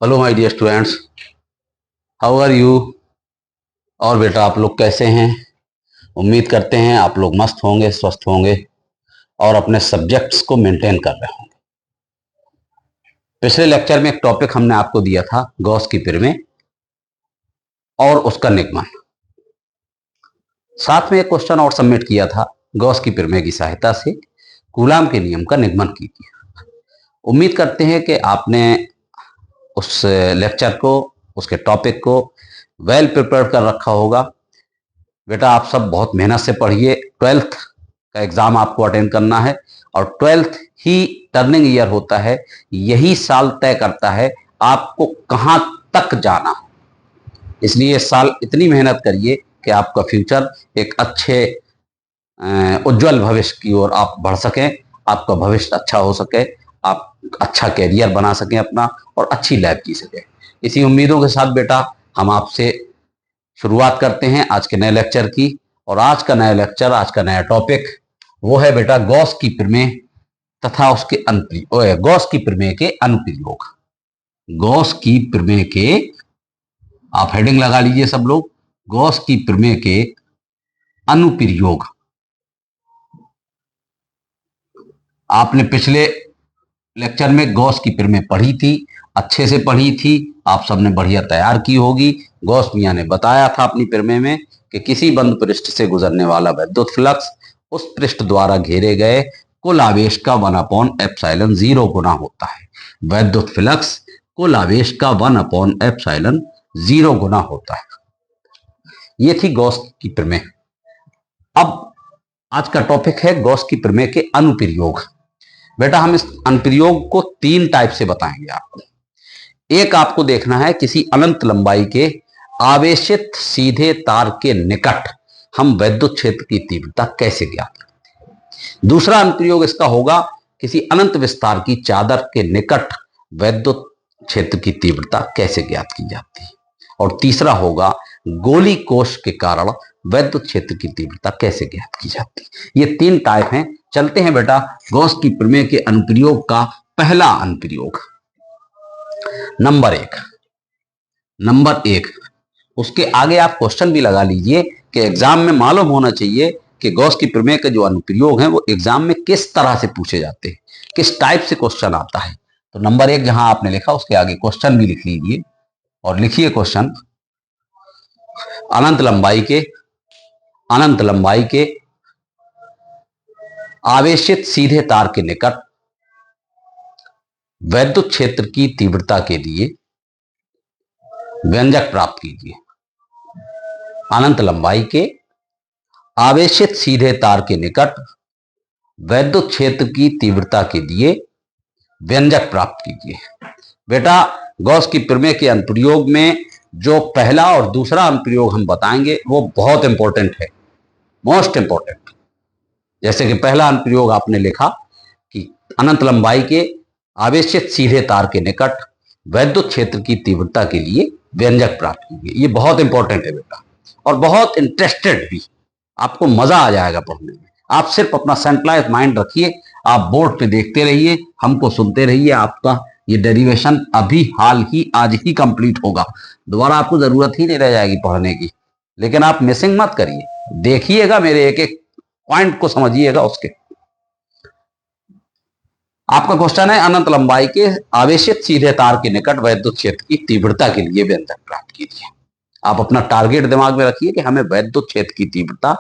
Hello my dear students, how are you. और बेटा आप लोग कैसे हैं। उम्मीद करते हैं आप लोग मस्त होंगे, स्वस्थ होंगे और अपने सब्जेक्ट्स को मेंटेन कर रहे होंगे। पिछले लेक्चर में एक टॉपिक हमने आपको दिया था गॉस की प्रमेय और उसका निगमन। साथ में एक क्वेश्चन और सबमिट किया था, गॉस की प्रमेय की सहायता से कूलाम के नियम का निगमन कीजिए। उम्मीद करते हैं कि आपने उस लेक्चर को, उसके टॉपिक को वेल प्रिपेयर कर रखा होगा। बेटा आप सब बहुत मेहनत से पढ़िए। 12th का एग्जाम आपको अटेंड करना है और 12th ही टर्निंग ईयर होता है। यही साल तय करता है आपको कहां तक जाना। इसलिए इस साल इतनी मेहनत करिए कि आपका फ्यूचर एक अच्छे उज्जवल भविष्य की ओर आप बढ़ सकें, आपका भविष्य अच्छा हो सके, आप अच्छा कैरियर बना सकें अपना और अच्छी लाइफ जी सकें। इसी उम्मीदों के साथ बेटा हम आपसे शुरुआत करते हैं आज के नए लेक्चर की। और आज का नया लेक्चर, आज का नया टॉपिक वो है बेटा गॉस की प्रमेय तथा उसके अनुप्रयोग। गॉस की प्रमेय के अनुप्रयोग। गॉस की प्रमेय के, आप हेडिंग लगा लीजिए सब लोग, गॉस की प्रमेय के अनुप्रयोग। आपने पिछले लेक्चर में गॉस की प्रमेय पढ़ी थी, अच्छे से पढ़ी थी, आप सबने बढ़िया तैयार की होगी। गॉस मियां ने बताया था अपनी प्रमेय में कि किसी बंद पृष्ठ से गुजरने वाला विद्युत फ्लक्स उस पृष्ठ द्वारा घेरे गए कुल आवेश का 1/ε0 गुना होता है। विद्युत फ्लक्स कुल आवेश का 1/ε0 गुना होता है। ये थी गॉस की प्रमेय। अब आज का टॉपिक है गॉस की प्रमेय के अनुप्रयोग। बेटा हम इस अनुप्रयोग को 3 टाइप से बताएंगे आपको। एक आपको देखना है किसी अनंत लंबाई के आवेशित सीधे तार के निकट हम विद्युत क्षेत्र की तीव्रता कैसे ज्ञात करते हैं। दूसरा अनुप्रयोग इसका होगा किसी अनंत विस्तार की चादर के निकट विद्युत क्षेत्र की तीव्रता कैसे ज्ञात की जाती है। और तीसरा होगा गोली कोश के कारण विद्युत क्षेत्र की तीव्रता कैसे ज्ञात की जाती है। ये 3 टाइप हैं। चलते हैं बेटा गॉस की प्रमेय के अनुप्रयोग का पहला अनुप्रयोग। नंबर एक, उसके आगे आप क्वेश्चन भी लगा लीजिए कि एग्जाम में मालूम होना चाहिए कि गॉस की प्रमेय के जो अनुप्रयोग हैं वो एग्जाम में किस तरह से पूछे जाते हैं, किस टाइप से क्वेश्चन आता है। तो नंबर 1 जहां आपने लिखा उसके आगे क्वेश्चन भी लिख लीजिए और लिखिए क्वेश्चन। अनंत लंबाई के आवेशित सीधे तार के निकट विद्युत क्षेत्र की तीव्रता के लिए व्यंजक प्राप्त कीजिए। अनंत लंबाई के आवेशित सीधे तार के निकट विद्युत क्षेत्र की तीव्रता के लिए व्यंजक प्राप्त कीजिए। बेटा गॉस की प्रमेय के अनुप्रयोग में जो पहला और दूसरा अनुप्रयोग हम बताएंगे वो बहुत इंपॉर्टेंट है, मोस्ट इंपॉर्टेंट। जैसे कि पहला अनुप्रयोग आपने लिखा कि अनंत लंबाई के आवेशित सीधे तार के निकट विद्युत क्षेत्र की तीव्रता के लिए व्यंजक प्राप्त कीजिए। ये बहुत इंपॉर्टेंट है बेटा और बहुत इंटरेस्टेड भी, आपको मजा आ जाएगा पढ़ने में। आप सिर्फ अपना सेंट्रलाइज माइंड रखिए, आप बोर्ड पे देखते रहिए, हमको सुनते रहिए। आपका ये डेरिवेशन अभी हाल ही आज ही कंप्लीट होगा, दोबारा आपको जरूरत ही नहीं रह जाएगी पढ़ने की। लेकिन आप मिसिंग मत करिए, देखिएगा, मेरे एक एक पॉइंट को समझिएगा। उसके आपका क्वेश्चन है अनंत लंबाई के आवेशित सीधे तार के निकट विद्युत क्षेत्र की तीव्रता के लिए व्यंजक प्राप्त कीजिए। आप अपना टारगेट दिमाग में रखिए कि हमें विद्युत क्षेत्र की तीव्रता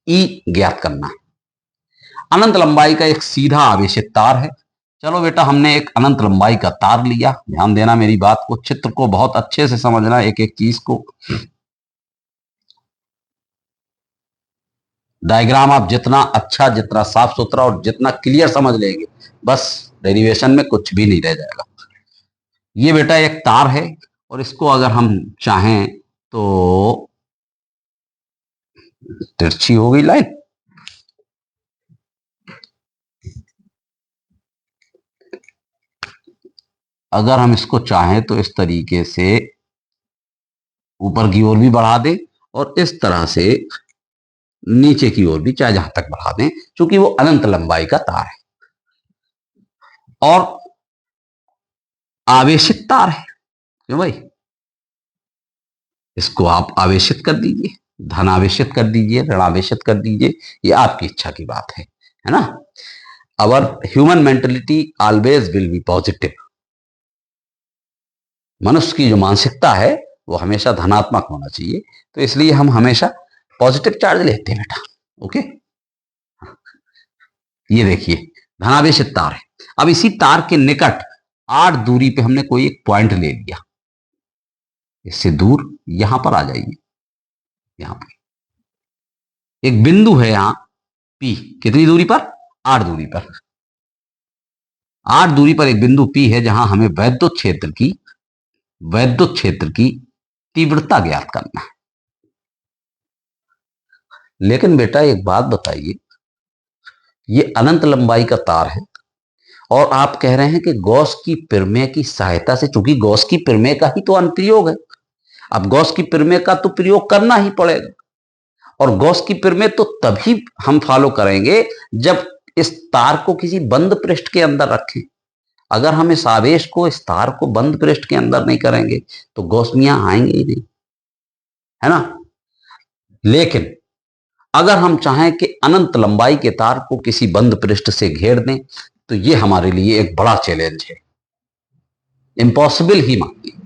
ई ज्ञात करना है। अनंत लंबाई का एक सीधा आवेशित तार है। चलो बेटा हमने एक अनंत लंबाई का तार लिया। ध्यान देना मेरी बात को, चित्र को बहुत अच्छे से समझना, एक एक चीज को। डायग्राम आप जितना अच्छा, जितना साफ सुथरा और जितना क्लियर समझ लेंगे, बस डेरिवेशन में कुछ भी नहीं रह जाएगा। ये बेटा एक तार है और इसको अगर हम चाहें तो तिरछी हो गई लाइन, अगर हम इसको चाहें तो इस तरीके से ऊपर की ओर भी बढ़ा दें और इस तरह से नीचे की ओर भी, चाहे जहां तक बढ़ा दें, क्योंकि वो अनंत लंबाई का तार है और आवेशित तार है। क्यों भाई? इसको आप आवेशित कर दीजिए, धन आवेशित कर दीजिए, ऋण आवेशित कर दीजिए, ये आपकी इच्छा की बात है ना? Our human mentality always will be positive. मनुष्य की जो मानसिकता है वो हमेशा धनात्मक होना चाहिए, तो इसलिए हम हमेशा पॉजिटिव चार्ज लेते हैं बेटा। ओके, ये देखिए धनावेशित तार है। अब इसी तार के निकट 8 दूरी पे हमने कोई एक पॉइंट ले लिया, इससे दूर यहां पर आ जाइए। यहां पर एक बिंदु है, यहां पी, कितनी दूरी पर? 8 दूरी पर। 8 दूरी पर एक बिंदु पी है जहां हमें वैद्युत क्षेत्र की तीव्रता ज्ञात करना है। लेकिन बेटा एक बात बताइए, ये अनंत लंबाई का तार है और आप कह रहे हैं कि गॉस की प्रमेय की सहायता से, चूंकि गॉस की प्रमेय का ही तो अनुप्रयोग है, अब गॉस की प्रमेय का तो प्रयोग करना ही पड़ेगा। और गॉस की प्रमेय तो तभी हम फॉलो करेंगे जब इस तार को किसी बंद पृष्ठ के अंदर रखें। अगर हम इस आवेश को, इस तार को बंद पृष्ठ के अंदर नहीं करेंगे तो गॉसमियां आएंगे ही नहीं, है ना? लेकिन अगर हम चाहें कि अनंत लंबाई के तार को किसी बंद पृष्ठ से घेर दें तो यह हमारे लिए एक बड़ा चैलेंज है, इम्पॉसिबल ही मानिए।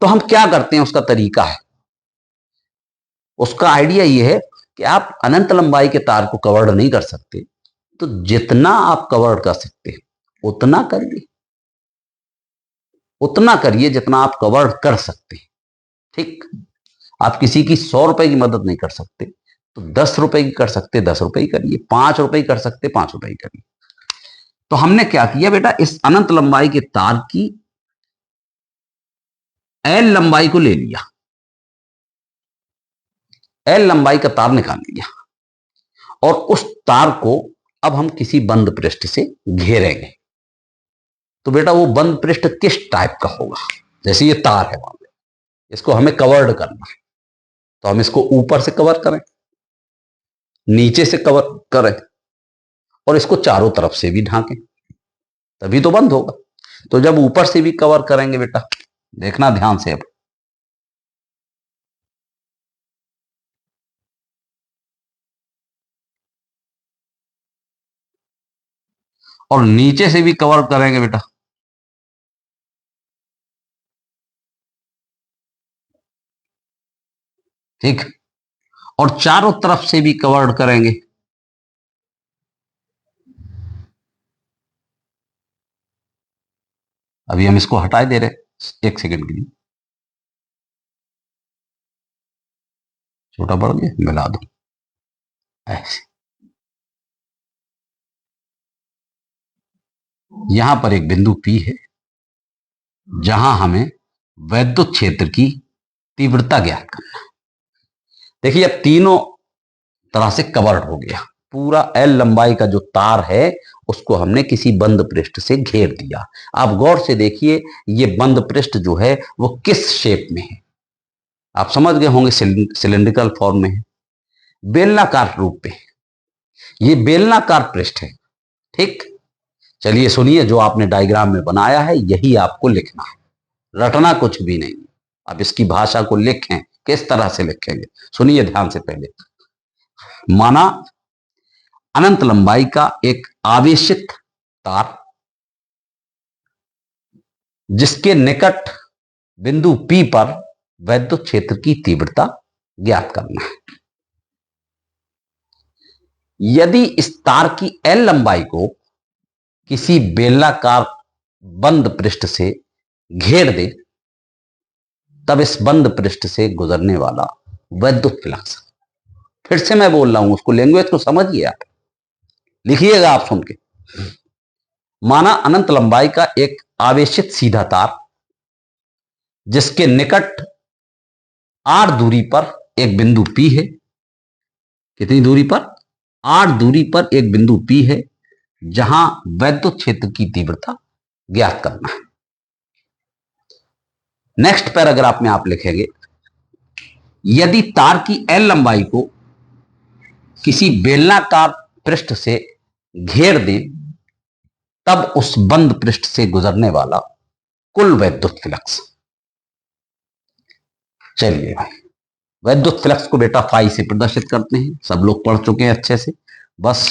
तो हम क्या करते हैं, उसका तरीका है, उसका आइडिया यह है कि आप अनंत लंबाई के तार को कवर नहीं कर सकते, तो जितना आप कवर कर सकते उतना करिए, उतना करिए जितना आप कवर कर सकते। ठीक, आप किसी की 100 रुपए की मदद नहीं कर सकते तो 10 रुपए की कर सकते, 10 रुपए की करिए, 5 रुपए की कर सकते, 5 रुपए की करिए। तो हमने क्या किया बेटा, इस अनंत लंबाई के तार की एल लंबाई को ले लिया, एल लंबाई का तार निकाल लिया और उस तार को अब हम किसी बंद पृष्ठ से घेरेंगे। तो बेटा वो बंद पृष्ठ किस टाइप का होगा? जैसे ये तार है, मान लो इसको हमें कवर्ड करना है, तो हम इसको ऊपर से कवर करें, नीचे से कवर करें और इसको चारों तरफ से भी ढांकें, तभी तो बंद होगा। तो जब ऊपर से भी कवर करेंगे बेटा, देखना ध्यान से, अब और नीचे से भी कवर करेंगे बेटा, ठीक, और चारों तरफ से भी कवर करेंगे। अभी हम इसको हटा दे रहे 1 सेकंड के लिए, छोटा पड़ गया, मिला दो ऐसे। यहां पर एक बिंदु P है जहां हमें वैद्युत क्षेत्र की तीव्रता ज्ञात करना है। देखिए अब तीनों तरह से कवर्ड हो गया, पूरा एल लंबाई का जो तार है उसको हमने किसी बंद पृष्ठ से घेर दिया। आप गौर से देखिए ये बंद पृष्ठ जो है वो किस शेप में है, आप समझ गए होंगे, सिलिंड्रिकल फॉर्म में है, बेलनाकार रूप में। ये बेलनाकार पृष्ठ है, ठीक। चलिए सुनिए, जो आपने डायग्राम में बनाया है यही आपको लिखना है, रटना कुछ भी नहीं। अब इसकी भाषा को लिखें, किस तरह से लिखेंगे सुनिए ध्यान से। पहले माना अनंत लंबाई का एक आवेशित तार जिसके निकट बिंदु P पर वैद्युत क्षेत्र की तीव्रता ज्ञात करना है। यदि इस तार की L लंबाई को किसी बेलनाकार बंद पृष्ठ से घेर दे तब इस बंद पृष्ठ से गुजरने वाला वैद्युत फ्लक्स, फिर से मैं बोल रहा हूं, उसको लैंग्वेज को समझिए, आप लिखिएगा आप सुन के। माना अनंत लंबाई का एक आवेशित सीधा तार जिसके निकट r दूरी पर एक बिंदु P है, कितनी दूरी पर? 8 दूरी पर एक बिंदु P है जहां वैद्युत क्षेत्र की तीव्रता ज्ञात करना है। नेक्स्ट पैराग्राफ में आप लिखेंगे, यदि तार की L लंबाई को किसी बेलनाकार पृष्ठ से घेर दें तब उस बंद पृष्ठ से गुजरने वाला कुल वैद्युत फ्लक्स। चलिए भाई, वैद्युत फ्लक्स को बेटा फाई से प्रदर्शित करते हैं, सब लोग पढ़ चुके हैं अच्छे से। बस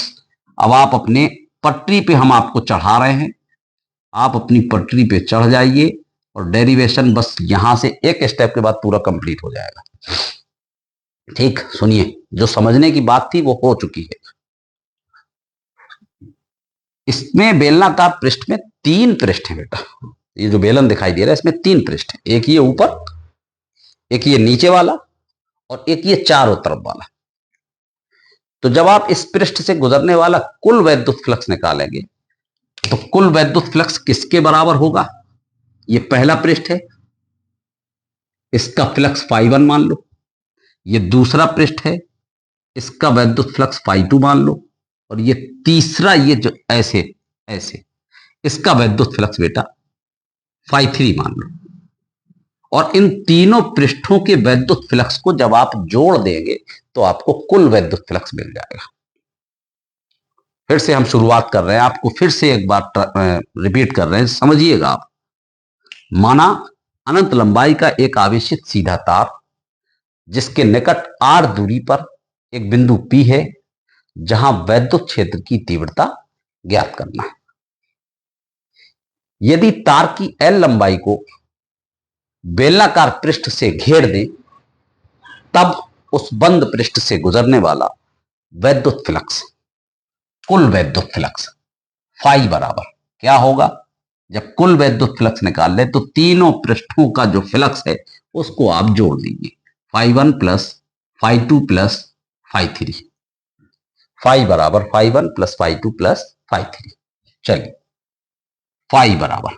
अब आप अपने पटरी पे हम आपको चढ़ा रहे हैं, आप अपनी पटरी पे चढ़ जाइए और डेरिवेशन बस यहां से एक स्टेप के बाद पूरा कंप्लीट हो जाएगा। ठीक, सुनिए, जो समझने की बात थी वो हो चुकी है। इसमें बेलनाकार पृष्ठ में 3 पृष्ठ है बेटा। ये जो बेलन दिखाई दे रहा है इसमें 3 पृष्ठ है, एक ये ऊपर, एक ये नीचे वाला और एक ये चारों तरफ वाला। तो जब आप इस पृष्ठ से गुजरने वाला कुल वैद्युत फ्लक्स निकालेंगे तो कुल वैद्युत फ्लक्स किसके बराबर होगा? ये पहला पृष्ठ है, इसका फ्लक्स φ1 मान लो। ये दूसरा पृष्ठ है, इसका वैद्युत फ्लक्स φ2 मान लो। और ये तीसरा, ये जो ऐसे ऐसे, इसका वैद्युत फ्लक्स बेटा φ3 मान लो। और इन तीनों पृष्ठों के वैद्युत फ्लक्स को जब आप जोड़ देंगे तो आपको कुल वैद्युत फ्लक्स मिल जाएगा। फिर से हम शुरुआत कर रहे हैं, आपको फिर से एक बार रिपीट कर रहे हैं, समझिएगा आप। माना अनंत लंबाई का एक आवेशित सीधा तार जिसके निकट r दूरी पर एक बिंदु P है जहां वैद्युत क्षेत्र की तीव्रता ज्ञात करना है। यदि तार की L लंबाई को बेलनाकार पृष्ठ से घेर दें तब उस बंद पृष्ठ से गुजरने वाला वैद्युत फ्लक्स, कुल वैद्युत फ्लक्स फाई बराबर क्या होगा? जब कुल वैद्युत फ्लक्स निकाल ले तो तीनों पृष्ठों का जो फ्लक्स है उसको आप जोड़ दीजिए, φ1 प्लस φ2 प्लस φ3। फाई बराबर φ1 प्लस φ2 प्लस φ3। चलिए, फाई बराबर,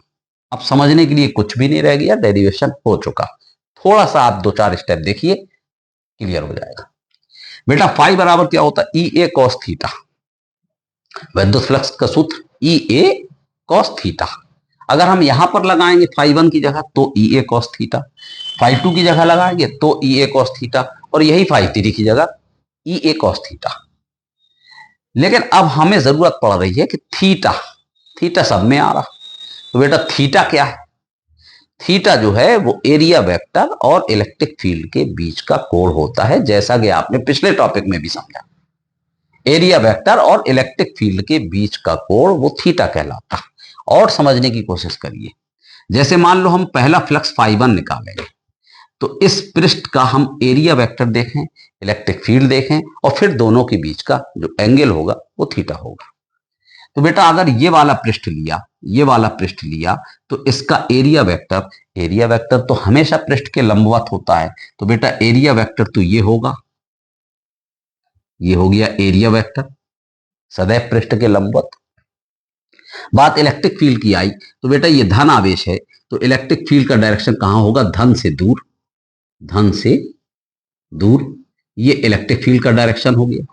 अब समझने के लिए कुछ भी नहीं रह गया, डेरिवेशन हो चुका। थोड़ा सा आप 2-4 स्टेप देखिए, क्लियर हो जाएगा। बेटा फाई बराबर क्या होता है? ई ए कॉस थीटा। वैद्युत फ्लक्स का सूत्र ई ए कॉस थीटा। अगर हम यहां पर लगाएंगे φ1 की जगह तो ई ए कॉस थीटा, φ2 की जगह लगाएंगे तो ई ए कॉस थीटा, और यही φ3 की जगह ई ए कॉस थीटा। लेकिन अब हमें जरूरत पड़ रही है कि थीटा, थीटा सब में आ रहा, तो बेटा थीटा क्या है? थीटा जो है वो एरिया वेक्टर और इलेक्ट्रिक फील्ड के बीच का कोण होता है, जैसा कि आपने पिछले टॉपिक में भी समझा। एरिया वेक्टर और इलेक्ट्रिक फील्ड के बीच का कोण वो थीटा कहलाता है। और समझने की कोशिश करिए, जैसे मान लो हम पहला फ्लक्स φ1 निकालेंगे तो इस पृष्ठ का हम एरिया वेक्टर देखें, इलेक्ट्रिक फील्ड देखें और फिर दोनों के बीच का जो एंगल होगा वो थीटा होगा। तो बेटा अगर ये वाला पृष्ठ लिया, ये वाला पृष्ठ लिया तो इसका एरिया वेक्टर तो हमेशा पृष्ठ के लंबवत होता है, तो बेटा एरिया वेक्टर तो ये होगा, ये हो गया एरिया वेक्टर सदैव पृष्ठ के लंबवत। बात इलेक्ट्रिक फील्ड की आई तो बेटा ये धन आवेश है तो इलेक्ट्रिक फील्ड का डायरेक्शन कहां होगा? धन से दूर, धन से दूर, ये इलेक्ट्रिक फील्ड का डायरेक्शन हो गया।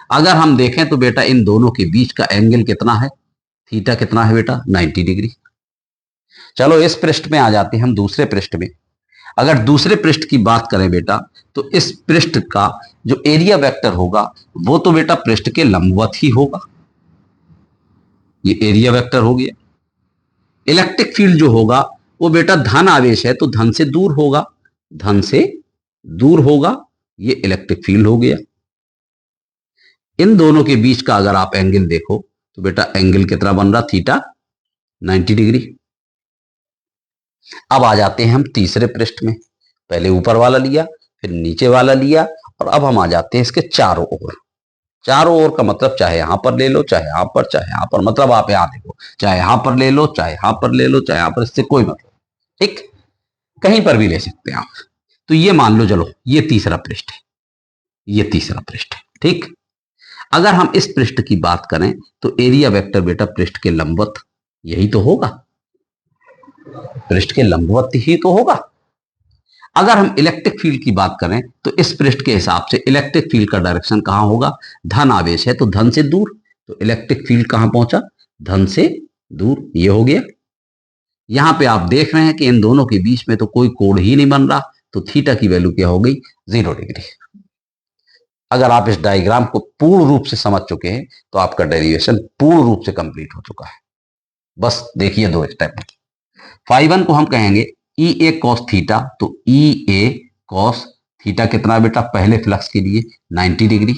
अगर हम देखें तो बेटा इन दोनों के बीच का एंगल कितना है? थीटा कितना है बेटा? 90 डिग्री। चलो इस पृष्ठ में आ जाते हैं हम दूसरे पृष्ठ में। अगर दूसरे पृष्ठ की बात करें बेटा तो इस पृष्ठ का जो एरिया वेक्टर होगा वो तो बेटा पृष्ठ के लंबवत ही होगा, ये एरिया वेक्टर हो गया। इलेक्ट्रिक फील्ड जो होगा वो बेटा धन आवेश है तो धन से दूर होगा, धन से दूर होगा, ये इलेक्ट्रिक फील्ड हो गया। इन दोनों के बीच का अगर आप एंगल देखो तो बेटा एंगल कितना बन रहा? Theta 90 degree. अब आ जाते हैं हम तीसरे पृष्ठ में, पहले ऊपर वाला लिया फिर नीचे वाला लिया और अब हम आ जाते हैं इसके चारों ओर। चारों ओर का मतलब चाहे यहां पर ले लो, चाहे यहां पर, चाहे यहां पर, मतलब आप यहां देखो, चाहे यहां पर ले लो, चाहे यहां पर ले लो, चाहे यहां पर, इससे कोई मतलब, ठीक, कहीं पर भी ले सकते हैं आप। तो ये मान लो, चलो ये तीसरा पृष्ठ है, ये तीसरा पृष्ठ है, ठीक। अगर हम इस पृष्ठ की बात करें तो एरिया वेक्टर बेटा पृष्ठ के लंबवत यही तो होगा, पृष्ठ के लंबवत ही तो होगा। अगर हम इलेक्ट्रिक फील्ड की बात करें तो इस पृष्ठ के हिसाब से इलेक्ट्रिक फील्ड का डायरेक्शन कहां होगा? धन आवेश है तो धन से दूर, तो इलेक्ट्रिक फील्ड कहां पहुंचा? धन से दूर, ये हो गया। यहां पे आप देख रहे हैं कि इन दोनों के बीच में तो कोई कोण ही नहीं बन रहा, तो थीटा की वैल्यू क्या हो गई? 0 डिग्री। अगर आप इस डायग्राम को पूर्ण रूप से समझ चुके हैं तो आपका डेरिवेशन पूर्ण रूप से कंप्लीट हो चुका है। बस देखिए 2 स्टेप। फाई 1 को हम कहेंगे ई ए कॉस थीटा, तो ई ए कॉस थीटा कितना बेटा पहले फ्लक्स के लिए 90 डिग्री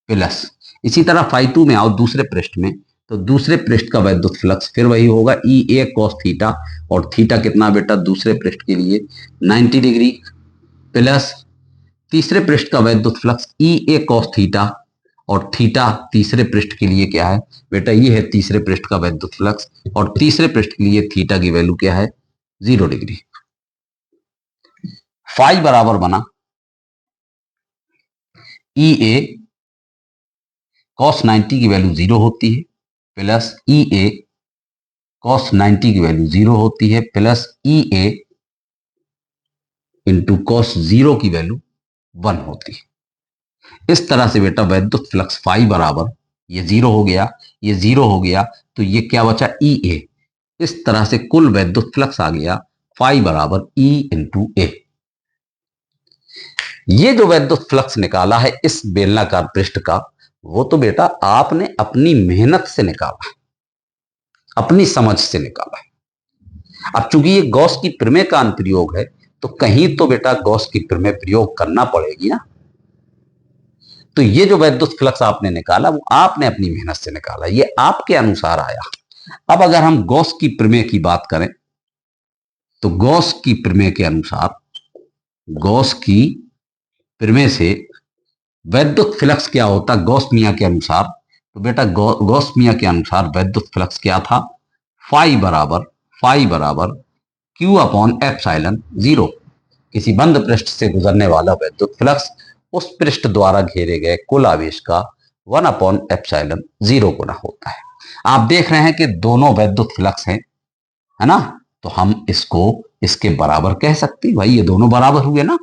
प्लस, इसी तरह फाई 2 में आओ दूसरे पृष्ठ में, तो दूसरे पृष्ठ का वैद्युत फ्लक्स फिर वही होगा ई ए कॉस थीटा, और थीटा कितना बेटा दूसरे पृष्ठ के लिए 90 डिग्री प्लस तीसरे पृष्ठ का वैद्युत फ्लक्स ई ए कॉस थीटा, और थीटा तीसरे पृष्ठ के लिए क्या है बेटा, ये है तीसरे पृष्ठ का वैद्युत फ्लक्स, और तीसरे पृष्ठ के लिए थीटा की वैल्यू क्या है 0 डिग्री। फाई बराबर बना ई ए कॉस 90 की वैल्यू 0 होती है प्लस ई ए कॉस 90 की वैल्यू 0 होती है प्लस ई ए इंटू कॉस 0 की वैल्यू 1 होती है। इस तरह से बेटा वैद्युत फ्लक्स फाई बराबर ये 0 हो गया, ये 0 हो गया, तो ये क्या बचा ई ए। इस तरह से कुल वैद्युत फ्लक्स आ गया फाई बराबर ई इंटू ए। ये जो वैद्युत फ्लक्स निकाला है इस बेलनाकार पृष्ठ का, वो तो बेटा आपने अपनी मेहनत से निकाला, अपनी समझ से निकाला है। अब चूंकि ये गॉस की प्रमेय का अनुप्रयोग है, तो कहीं तो बेटा गॉस की प्रमेय प्रयोग करना पड़ेगी ना। तो ये जो वैद्युत फ्लक्स आपने निकाला वो आपने अपनी मेहनत से निकाला, ये आपके अनुसार आया। अब अगर हम गॉस की प्रमेय की बात करें, तो गॉस की प्रमेय के अनुसार, गॉस की प्रमेय से वैद्युत फ्लक्स क्या होता गॉस मियां के अनुसार, तो बेटा गॉस मियां के अनुसार वैद्युत फ्लक्स क्या था, फाई बराबर क्यू अपॉन एप्सिलॉन 0। किसी बंद पृष्ठ से गुजरने वाला वैद्युत फ्लक्स उस पृष्ठ द्वारा घेरे गए कुल आवेश का 1 अपॉन एप्सिलॉन 0 गुना होता है। आप देख रहे हैं कि दोनों वैद्युत फ्लक्स हैं, है ना, तो हम इसको इसके बराबर कह सकते हैं, भाई ये दोनों बराबर हुए ना।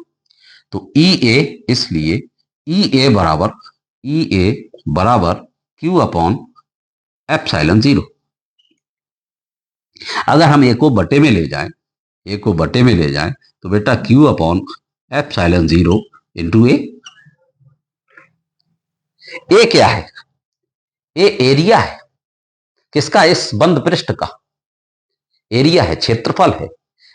तो ई ए, इसलिए ई ए बराबर क्यू अपॉन एप्सिलॉन 0। अगर हम ए को बटे में ले जाएं, तो बेटा क्यू अपॉन एप्सिलॉन 0 इंटू ए। ए क्या है, ए एरिया है किसका, इस बंद पृष्ठ का एरिया है, क्षेत्रफल है।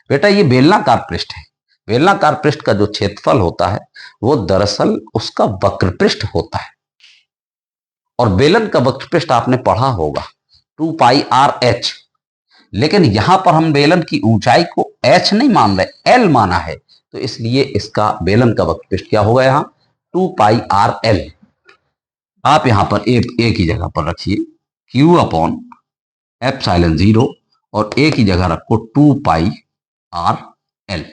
बेटा ये बेलनाकार पृष्ठ है, बेलनाकार पृष्ठ का जो क्षेत्रफल होता है वो दरअसल उसका वक्र पृष्ठ होता है, और बेलन का वक्र पृष्ठ आपने पढ़ा होगा 2 पाई आर एच। लेकिन यहां पर हम बेलन की ऊंचाई को एच नहीं मान रहे, एल माना है, तो इसलिए इसका बेलन का वक्र पृष्ठ क्या होगा यहाँ 2 पाई आर एल। आप यहां पर ए की जगह पर रखिए क्यू अपॉन एप्सिलॉन 0 और ए की जगह रखो 2 पाई आर एल।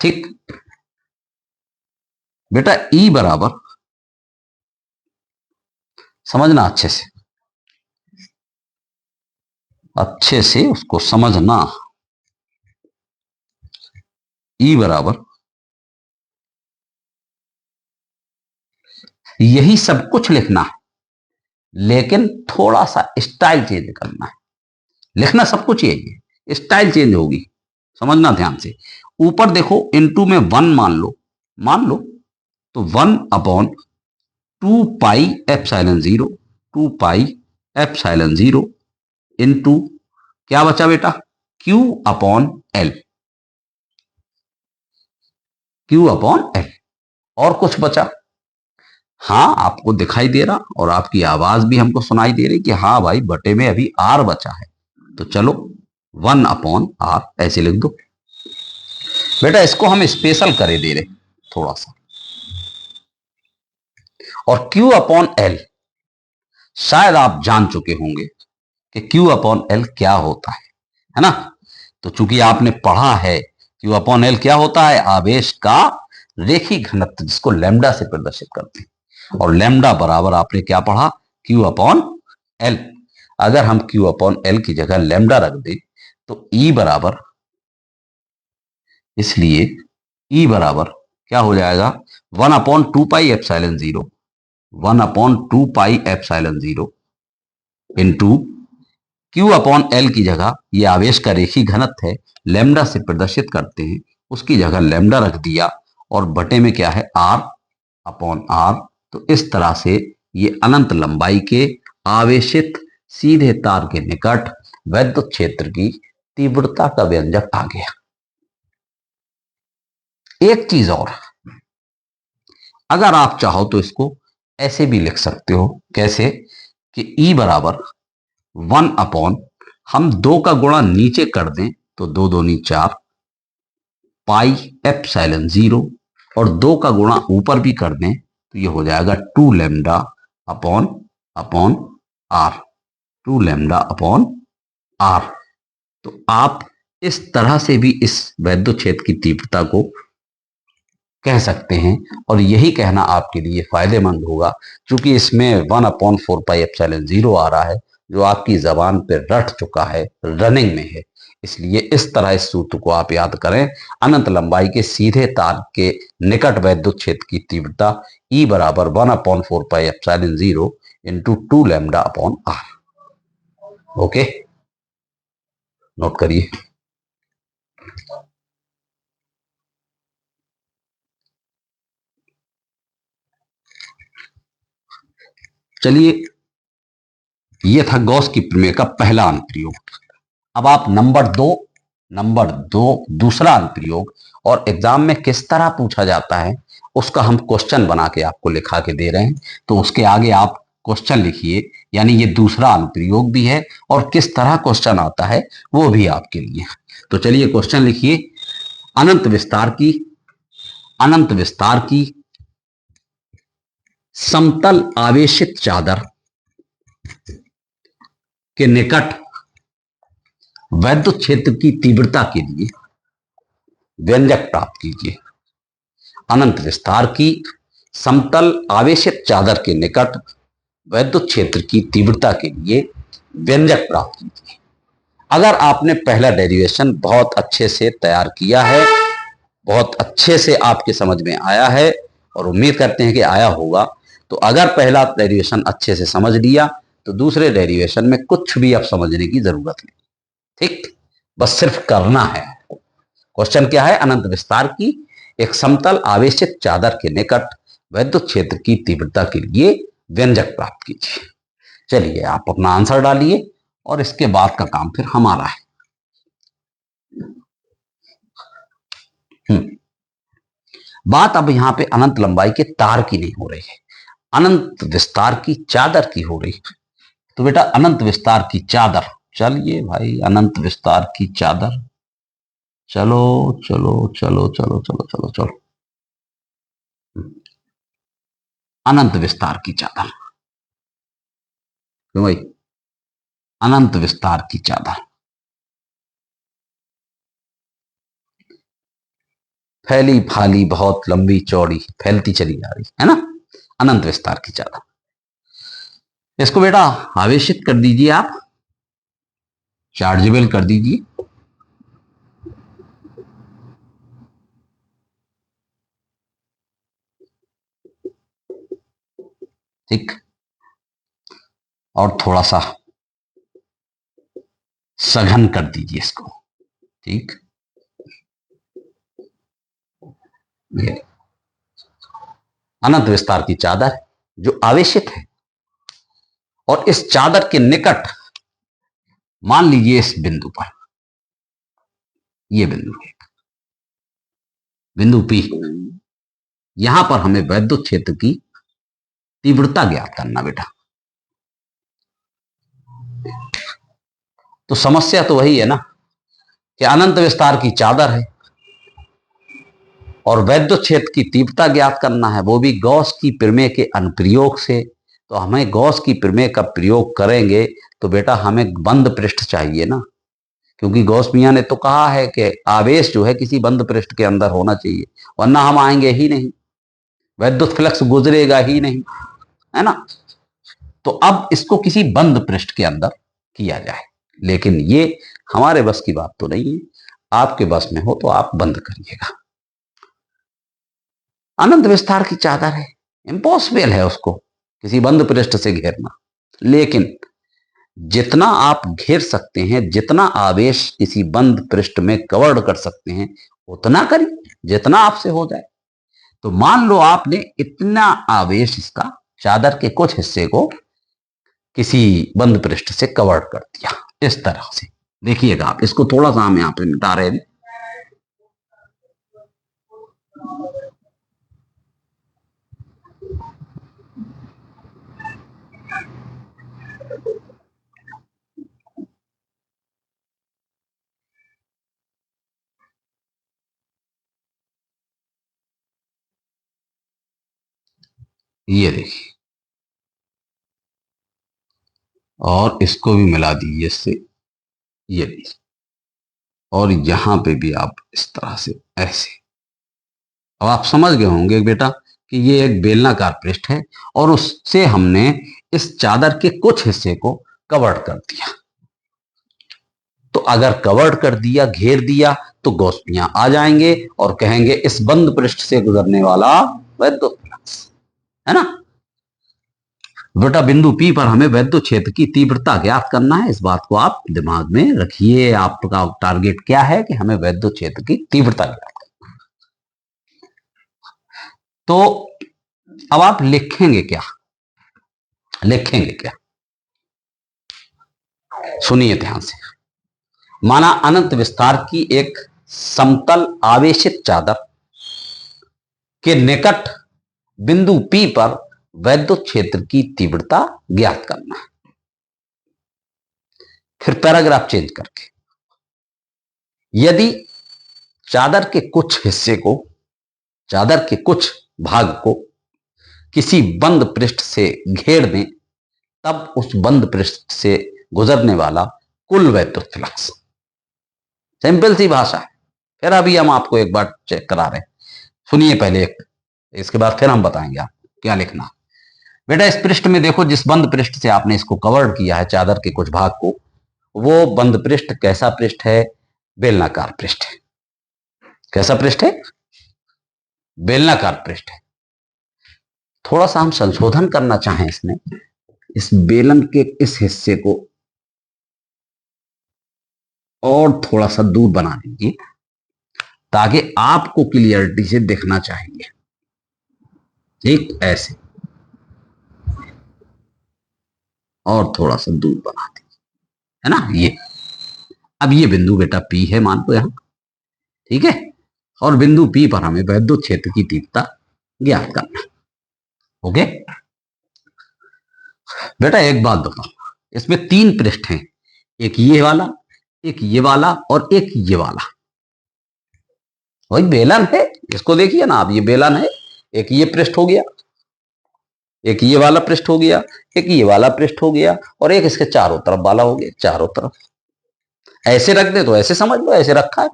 ठीक बेटा, ई बराबर, समझना अच्छे से उसको समझना, ई बराबर यही सब कुछ लिखना है, लेकिन थोड़ा सा स्टाइल चेंज करना है। लिखना सब कुछ यही है, स्टाइल चेंज होगी, समझना ध्यान से। ऊपर देखो इनटू में 1 मान लो तो 1 अपॉन 2 पाई एप्सिलॉन 0, 2 पाई एप्सिलॉन 0 इनटू क्या बचा बेटा Q upon L, Q upon L। और कुछ बचा, हाँ आपको दिखाई दे रहा और आपकी आवाज भी हमको सुनाई दे रही कि हाँ भाई बटे में अभी R बचा है, तो चलो 1 अपॉन R ऐसे लिख दो। बेटा इसको हम स्पेशल करे दे रहे थोड़ा सा, और Q अपॉन L शायद आप जान चुके होंगे कि Q अपॉन L क्या होता है ना। तो चूंकि आपने पढ़ा है Q अपॉन L क्या होता है, आवेश का रेखी घनत्व जिसको लैम्डा से प्रदर्शित करते हैं, और लैम्डा बराबर आपने क्या पढ़ा Q अपॉन L। अगर हम Q अपॉन L की जगह लैम्डा रख दें तो E बराबर, इसलिए E बराबर क्या हो जाएगा 1 अपॉन 2 पाई एप्सिलॉन 0, 1 अपॉन 2 पाई epsilon 0 into Q upon L की जगह ये आवेश का रेखी घनत्व है, लैम्डा से प्रदर्शित करते हैं, उसकी जगह लैम्डा रख दिया, और बटे में क्या है R अपॉन R। तो इस तरह से ये अनंत लंबाई के आवेशित सीधे तार के निकट वैद्युत क्षेत्र की तीव्रता का व्यंजक आ गया। एक चीज और, अगर आप चाहो तो इसको ऐसे भी लिख सकते हो, कैसे कि E बराबर 1/, हम 2 का गुणा नीचे कर दें तो 2 दूनी 4 पाई एप्सिलॉन 0, और 2 का गुणा ऊपर भी कर दें तो ये हो जाएगा 2 lambda upon upon r, 2 lambda upon r. तो आप इस तरह से भी इस वैद्युत क्षेत्र की तीव्रता को कह सकते हैं, और यही कहना आपके लिए फायदेमंद होगा, क्योंकि इसमें 1/4 पाई एप्सिलॉन 0 आ रहा है, जो आपकी जबान पे रट चुका है, रनिंग में है। इसलिए इस तरह इस सूत्र को आप याद करें, अनंत लंबाई के सीधे तार के निकट वैद्युत क्षेत्र की तीव्रता E बराबर 1/4 pi epsilon 0 into 2 lambda upon r. Okay, note करिए। चलिए, ये था गॉस की प्रमेय का पहला अनुप्रयोग। अब आप नंबर दो दूसरा अनुप्रयोग, और एग्जाम में किस तरह पूछा जाता है उसका हम क्वेश्चन बना के आपको लिखा के दे रहे हैं, तो उसके आगे आप क्वेश्चन लिखिए, यानी ये दूसरा अनुप्रयोग भी है और किस तरह क्वेश्चन आता है वो भी आपके लिए। तो चलिए क्वेश्चन लिखिए। अनंत विस्तार की समतल आवेशित चादर के निकट वैद्युत क्षेत्र की तीव्रता के लिए व्यंजक प्राप्त कीजिए। अनंत विस्तार की समतल आवेशित चादर के निकट वैद्युत क्षेत्र की तीव्रता के लिए व्यंजक प्राप्त कीजिए। अगर आपने पहला डेरिवेशन बहुत अच्छे से तैयार किया है, बहुत अच्छे से आपके समझ में आया है, और उम्मीद करते हैं कि आया होगा, तो अगर पहला डेरिवेशन अच्छे से समझ लिया तो दूसरे डेरिवेशन में कुछ भी अब समझने की जरूरत नहीं। ठीक, बस सिर्फ करना है आपको। क्वेश्चन क्या है? अनंत विस्तार की एक समतल आवेशित चादर के निकट वैद्युत क्षेत्र की तीव्रता के लिए व्यंजक प्राप्त कीजिए। चलिए आप अपना आंसर डालिए, और इसके बाद का काम फिर हमारा है। बात अब यहां पे अनंत लंबाई के तार की नहीं हो रही है, अनंत विस्तार की चादर की हो रही है। तो बेटा अनंत विस्तार की चादर, चलिए भाई अनंत विस्तार की चादर, चलो चलो चलो चलो चलो चलो चलो, अनंत विस्तार की चादर, क्यों भाई? अनंत विस्तार की चादर फैली फाली बहुत लंबी चौड़ी फैलती चली जा रही है ना, अनंत विस्तार की चादर। इसको बेटा आवेशित कर दीजिए, आप चार्जेबल कर दीजिए। ठीक, और थोड़ा सा सघन कर दीजिए इसको। ठीक, ये अनंत विस्तार की चादर जो आवेशित है, और इस चादर के निकट मान लीजिए इस बिंदु पर, ये बिंदु है, बिंदु P, यहां पर हमें वैद्युत क्षेत्र की तीव्रता ज्ञात करना बेटा। तो समस्या तो वही है ना कि अनंत विस्तार की चादर है और वैद्युत क्षेत्र की तीव्रता ज्ञात करना है, वो भी गॉस की प्रमेय के अनुप्रयोग से। तो हमें गॉस की प्रमेय का प्रयोग करेंगे तो बेटा हमें बंद पृष्ठ चाहिए ना, क्योंकि गॉस मियां ने तो कहा है कि आवेश जो है किसी बंद पृष्ठ के अंदर होना चाहिए, वरना हम आएंगे ही नहीं, वैद्युत फ्लक्स गुजरेगा ही नहीं, है ना। तो अब इसको किसी बंद पृष्ठ के अंदर किया जाए, लेकिन ये हमारे बस की बात तो नहीं है। आपके बस में हो तो आप बंद करिएगा। अनंत विस्तार की चादर है, इम्पॉसिबल है उसको किसी बंद पृष्ठ से घेरना, लेकिन जितना आप घेर सकते हैं, जितना आवेश किसी बंद पृष्ठ में कवर कर सकते हैं उतना करिए, जितना आपसे हो जाए। तो मान लो आपने इतना आवेश इसका चादर के कुछ हिस्से को किसी बंद पृष्ठ से कवर कर दिया, इस तरह से देखिएगा आप, इसको थोड़ा सा हम यहां पे मिटा रहे हैं। ये देखिए, और इसको भी मिला दीजिए इससे, ये भी, और यहां पे भी आप इस तरह से ऐसे। अब आप समझ गए होंगे बेटा कि ये एक बेलनाकार पृष्ठ है और उससे हमने इस चादर के कुछ हिस्से को कवर्ड कर दिया। तो अगर कवर्ड कर दिया, घेर दिया, तो गॉसिपियां आ जाएंगे और कहेंगे इस बंद पृष्ठ से गुजरने वाला वैद्युत फ्लक्स, है ना बेटा। बिंदु P पर हमें वैद्युत क्षेत्र की तीव्रता ज्ञात करना है, इस बात को आप दिमाग में रखिए। आपका टारगेट क्या है कि हमें वैद्युत क्षेत्र की तीव्रता ज्ञात करना। तो अब आप लिखेंगे क्या, लिखेंगे क्या, सुनिए ध्यान से। माना अनंत विस्तार की एक समतल आवेशित चादर के निकट बिंदु P पर वैद्युत क्षेत्र की तीव्रता ज्ञात करना है। फिर पैराग्राफ चेंज करके, यदि चादर के कुछ हिस्से को, चादर के कुछ भाग को किसी बंद पृष्ठ से घेर दें, तब उस बंद पृष्ठ से गुजरने वाला कुल वैद्युत फ्लक्स। सिंपल सी भाषा है। फिर अभी हम आपको एक बार चेक करा रहे हैं, सुनिए पहले एक, इसके बाद फिर हम बताएंगे आपको क्या लिखना। बेटा इस पृष्ठ में देखो, जिस बंद पृष्ठ से आपने इसको कवर किया है चादर के कुछ भाग को, वो बंद पृष्ठ कैसा पृष्ठ है? बेलनाकार पृष्ठ है। कैसा पृष्ठ है? बेलनाकार पृष्ठ है। थोड़ा सा हम संशोधन करना चाहें इसमें, इस बेलन के इस हिस्से को और थोड़ा सा दूर बना दीजिए ताकि आपको क्लियरिटी से दिखना चाहिए। ठीक ऐसे, और थोड़ा सा दूर बना दीजिए, है ना ये। अब ये बिंदु बेटा P है, मान लो यहां, ठीक है। और बिंदु P पर हमें वैद्युत क्षेत्र की तीव्रता ज्ञात करना है। ओके बेटा एक बात बताओ, इसमें 3 पृष्ठ हैं, एक ये वाला, एक ये वाला और एक ये वाला। वही बेलन है, इसको देखिए ना आप, ये बेलन है। एक ये पृष्ठ हो गया, एक ये वाला पृष्ठ हो गया, एक ये वाला पृष्ठ हो गया, और एक इसके चारों तरफ वाला हो गया। चारों तरफ ऐसे रख दे तो ऐसे समझ लो, ऐसे रखा है।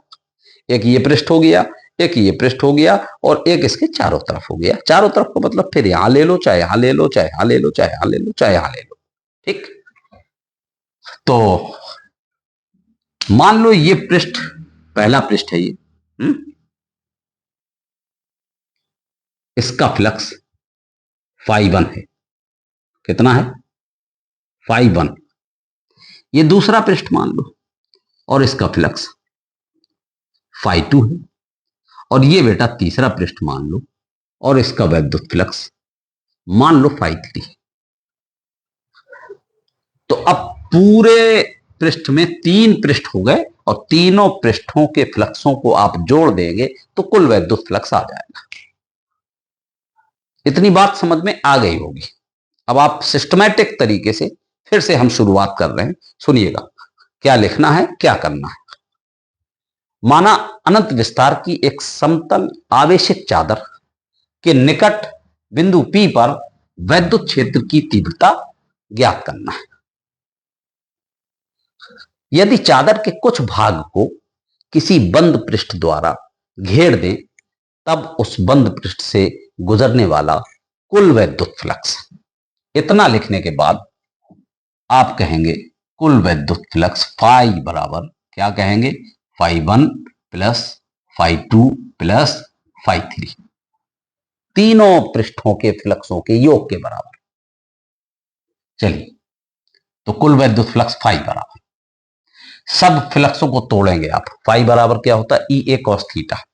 एक ये पृष्ठ हो गया, एक ये पृष्ठ हो गया, और एक इसके चारों तरफ हो गया। चारों तरफ को मतलब फिर यहां ले लो, चाहे यहां ले लो, चाहे यहां ले लो, चाहे यहां ले लो, चाहे यहां ले लो। ठीक, तो मान लो ये पृष्ठ पहला पृष्ठ है, ये इसका फ्लक्स φ1 है। कितना है? φ1। ये दूसरा पृष्ठ मान लो, और इसका फ्लक्स φ2 है। और ये बेटा तीसरा पृष्ठ मान लो, और इसका वैद्युत फ्लक्स मान लो φ3 है। तो अब पूरे पृष्ठ में 3 पृष्ठ हो गए, और तीनों पृष्ठों के फ्लक्सों को आप जोड़ देंगे तो कुल वैद्युत फ्लक्स आ जाएगा। इतनी बात समझ में आ गई होगी। अब आप सिस्टमैटिक तरीके से फिर से हम शुरुआत कर रहे हैं, सुनिएगा क्या लिखना है, क्या करना है। माना अनंत विस्तार की एक समतल आवेशित चादर के निकट बिंदु P पर वैद्युत क्षेत्र की तीव्रता ज्ञात करना है। यदि चादर के कुछ भाग को किसी बंद पृष्ठ द्वारा घेर दें, तब उस बंद पृष्ठ से गुजरने वाला कुल वैद्युत फ्लक्स। इतना लिखने के बाद आप कहेंगे कुल वैद्युत फ्लक्स फाई बराबर, क्या कहेंगे? φ1 प्लस φ2 प्लस φ3, तीनों पृष्ठों के फ्लक्सों के योग के बराबर। चलिए, तो कुल वैद्युत फ्लक्स फाई बराबर, सब फ्लक्सों को तोड़ेंगे आप। फाई बराबर क्या होता है? ई ए कॉस थीटा।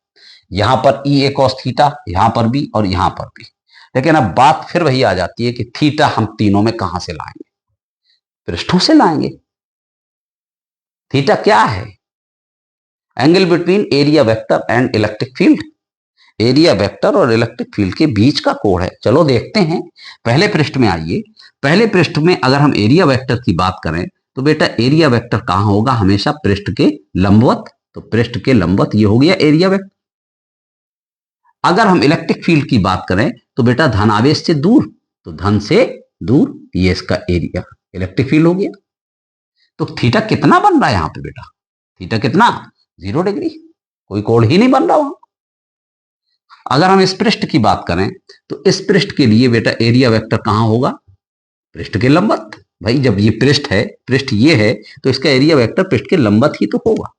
यहां पर ई ए कॉस थीटा, यहां पर भी और यहां पर भी। लेकिन अब बात फिर वही आ जाती है कि थीटा हम तीनों में कहां से लाएंगे? पृष्ठों से लाएंगे। थीटा क्या है? Angle between area vector and electric field. Area vector और इलेक्ट्रिक फील्ड के बीच का कोण है। चलो देखते हैं, पहले पृष्ठ में आइए। पहले पृष्ठ में अगर हम एरिया वेक्टर की बात करें तो बेटा एरिया वेक्टर कहां होगा? हमेशा पृष्ठ के लंबवत। तो पृष्ठ के लंबवत ये हो गया एरिया वेक्टर। अगर हम इलेक्ट्रिक फील्ड की बात करें तो बेटा धनावेश से दूर, तो धन से दूर, ये इसका एरिया इलेक्ट्रिक फील्ड हो गया। तो थीटा कितना बन रहा है यहां पे बेटा? थीटा कितना? 0 डिग्री। कोई कोण ही नहीं बन रहा वहां। अगर हम इस पृष्ठ की बात करें तो इस पृष्ठ के लिए बेटा एरिया वेक्टर कहां होगा? पृष्ठ के लंबवत। भाई जब ये पृष्ठ है, पृष्ठ ये है, तो इसका एरिया वेक्टर पृष्ठ के लंबवत ही तो होगा।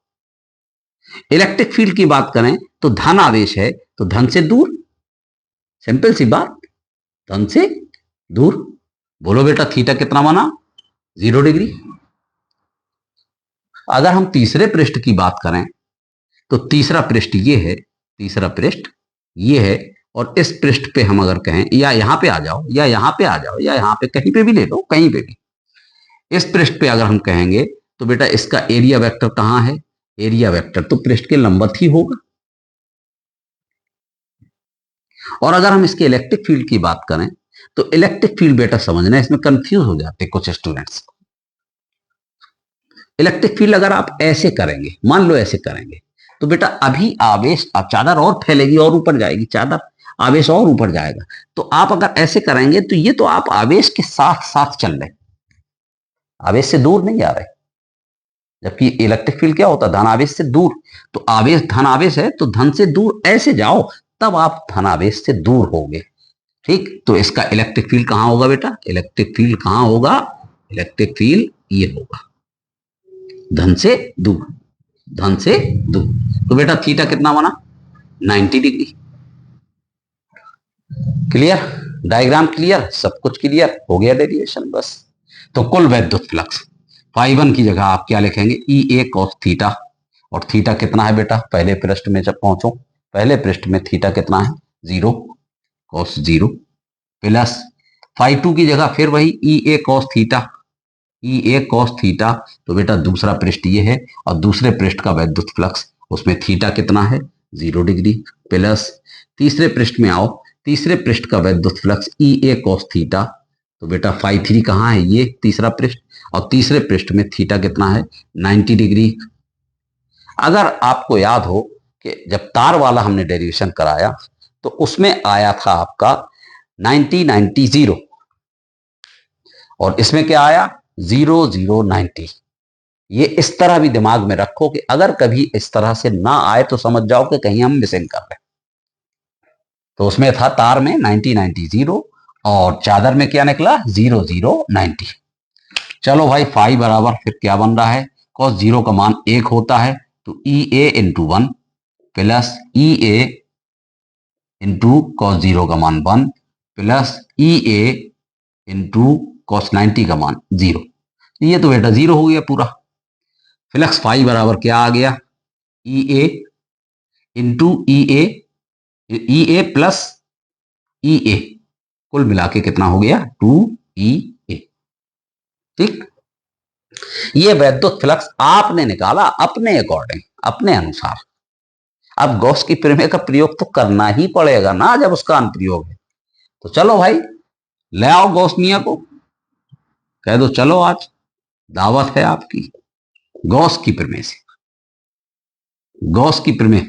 इलेक्ट्रिक फील्ड की बात करें तो धन आवेश है, तो धन से दूर। सिंपल सी बात, धन से दूर। बोलो बेटा थीटा कितना बना? 0 डिग्री। अगर हम तीसरे पृष्ठ की बात करें तो तीसरा पृष्ठ ये है, तीसरा पृष्ठ ये है, और इस पृष्ठ पे हम अगर कहें, या यहां पे आ जाओ, या यहां पे आ जाओ, या यहां पे कहीं पे भी ले लो, कहीं पे भी, इस पृष्ठ पे अगर हम कहेंगे तो बेटा इसका एरिया वेक्टर कहां है? एरिया वेक्टर तो पृष्ठ के लंबवत ही होगा। और अगर हम इसके इलेक्ट्रिक फील्ड की बात करें तो इलेक्ट्रिक फील्ड बेटा समझना, इसमें कंफ्यूज हो जाते कुछ स्टूडेंट्स। इलेक्ट्रिक फील्ड अगर आप ऐसे करेंगे, मान लो ऐसे करेंगे, तो बेटा अभी आवेश, अब चादर और फैलेगी और ऊपर जाएगी, चादर आवेश और ऊपर जाएगा। तो आप अगर ऐसे करेंगे तो ये तो आप आवेश के साथ साथ चल रहे, आवेश से दूर नहीं जा रहे। जबकि इलेक्ट्रिक फील्ड क्या होता है? धन आवेश से दूर। तो आवेश धन आवेश है तो धन से दूर ऐसे जाओ, तब आप धन आवेश से दूर होगे। ठीक, तो इसका इलेक्ट्रिक फील्ड कहां होगा बेटा? इलेक्ट्रिक फील्ड कहां होगा? इलेक्ट्रिक फील्ड ये होगा, धन से दूर, धन से दूर। तो बेटा थीटा कितना बना? 90 डिग्री। क्लियर? Diagram clear? सब कुछ क्लियर हो गया, डेरिवेशन बस। तो कुल वैद्युत फ्लक्स φ1 की जगह आप क्या लिखेंगे? ई ए कॉस थीटा। और थीटा कितना है बेटा? पहले पृष्ठ में जब पहुंचो, पहले पृष्ठ में थीटा कितना है? 0 कॉस 0, प्लस φ2 की जगह फिर वही ई ए कॉस थीटा, ई ए कॉस थीटा। तो बेटा दूसरा पृष्ठ ये है, और दूसरे पृष्ठ का वैद्युत फ्लक्स, उसमें थीटा कितना है? 0 डिग्री, प्लस तीसरे पृष्ठ में आओ, तीसरे पृष्ठ का वैद्युत फ्लक्स ई ए कॉस थीटा। तो बेटा φ3 कहाँ है? ये तीसरा पृष्ठ, और तीसरे पृष्ठ में थीटा कितना है? 90 डिग्री। अगर आपको याद हो कि जब तार वाला हमने डेरिवेशन कराया तो उसमें आया था आपका 90 90 0, और इसमें क्या आया? 0 0 90। ये इस तरह भी दिमाग में रखो कि अगर कभी इस तरह से ना आए तो समझ जाओ कि कहीं हम मिसिंग कर रहे हैं। तो उसमें था तार में 90 90 0, और चादर में क्या निकला? 0 0 90। चलो भाई फाई बराबर फिर क्या बन रहा है? कॉस 0 का मान 1 होता है, तो ई ए इंटू 1 प्लस ई ए इंटू कॉस 0 का मान 1 प्लस ई ए इंटू कॉस 90 का मान 0। ये तो बेटा 0 हो गया पूरा। फ्लक्स फाई बराबर क्या आ गया? ई ए इंटू ई ए, ई ए प्लस ई ए, कुल मिला के कितना हो गया? 2 ई ए। ठीक, ये वैद्युत फ्लक्स आपने निकाला अपने अकॉर्डिंग, अपने अनुसार। अब गॉस की प्रमेय का प्रयोग तो करना ही पड़ेगा ना जब उसका अनुप्रयोग है। तो चलो भाई ले आओ गॉस मियां को, कह दो चलो आज दावत है आपकी गॉस की प्रमेय से। गॉस की प्रमेय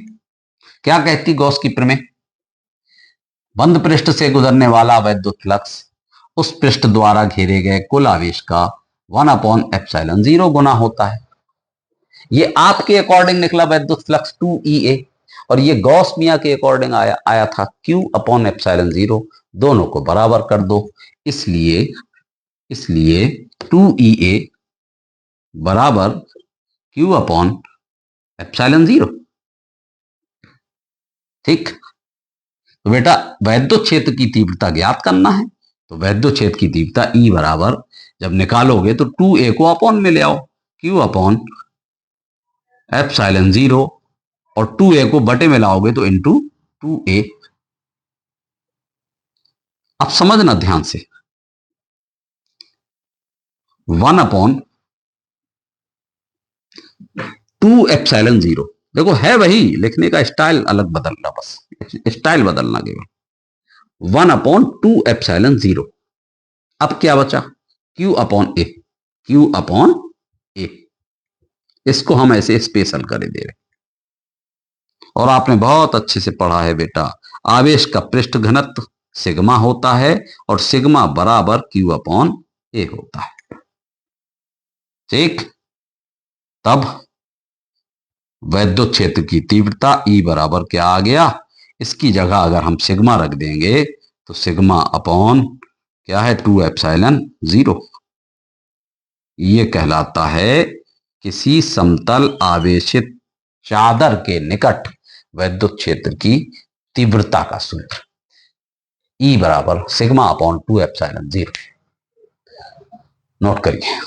क्या कहती? गॉस की प्रमेय, बंद पृष्ठ से गुजरने वाला वैद्युत फ्लक्स उस पृष्ठ द्वारा घेरे गए कुल आवेश का 1/ε0 गुना होता है। ये आपके अकॉर्डिंग निकला वैद्युत फ्लक्स 2EA, और ये गॉस मियां के अकॉर्डिंग आया था Q/ε0। दोनों को बराबर कर दो, इसलिए इसलिए 2EA बराबर Q/ε0। ठीक, तो बेटा वैद्युत क्षेत्र की तीव्रता ज्ञात करना है। तो वैद्युत क्षेत्र की तीव्रता E बराबर जब निकालोगे तो 2A को अपॉन में ले आओ, Q/ε0, और 2A को बटे में लाओगे तो इंटू 2A। अब समझना ध्यान से, 1/, टू एप्सिलॉन जीरो। देखो है वही, लिखने का स्टाइल अलग बदलना, बस स्टाइल बदलना केवल। 1/2 एप्सिलॉन जीरो। अब क्या बचा? क्यू अपॉन ए। क्यू अपॉन ए, इसको हम ऐसे स्पेशल कर दे रहे। और आपने बहुत अच्छे से पढ़ा है बेटा, आवेश का पृष्ठ घनत्व सिग्मा होता है और सिग्मा बराबर क्यू अपॉन ए होता है। ठीक, तब वैद्युत क्षेत्र की तीव्रता E बराबर क्या आ गया? इसकी जगह अगर हम सिग्मा रख देंगे तो सिग्मा अपॉन क्या है? 2 एप्सिलॉन जीरो। ये कहलाता है किसी समतल आवेशित चादर के निकट वैद्युत क्षेत्र की तीव्रता का सूत्र। E बराबर sigma upon 2 epsilon zero. Note करिए।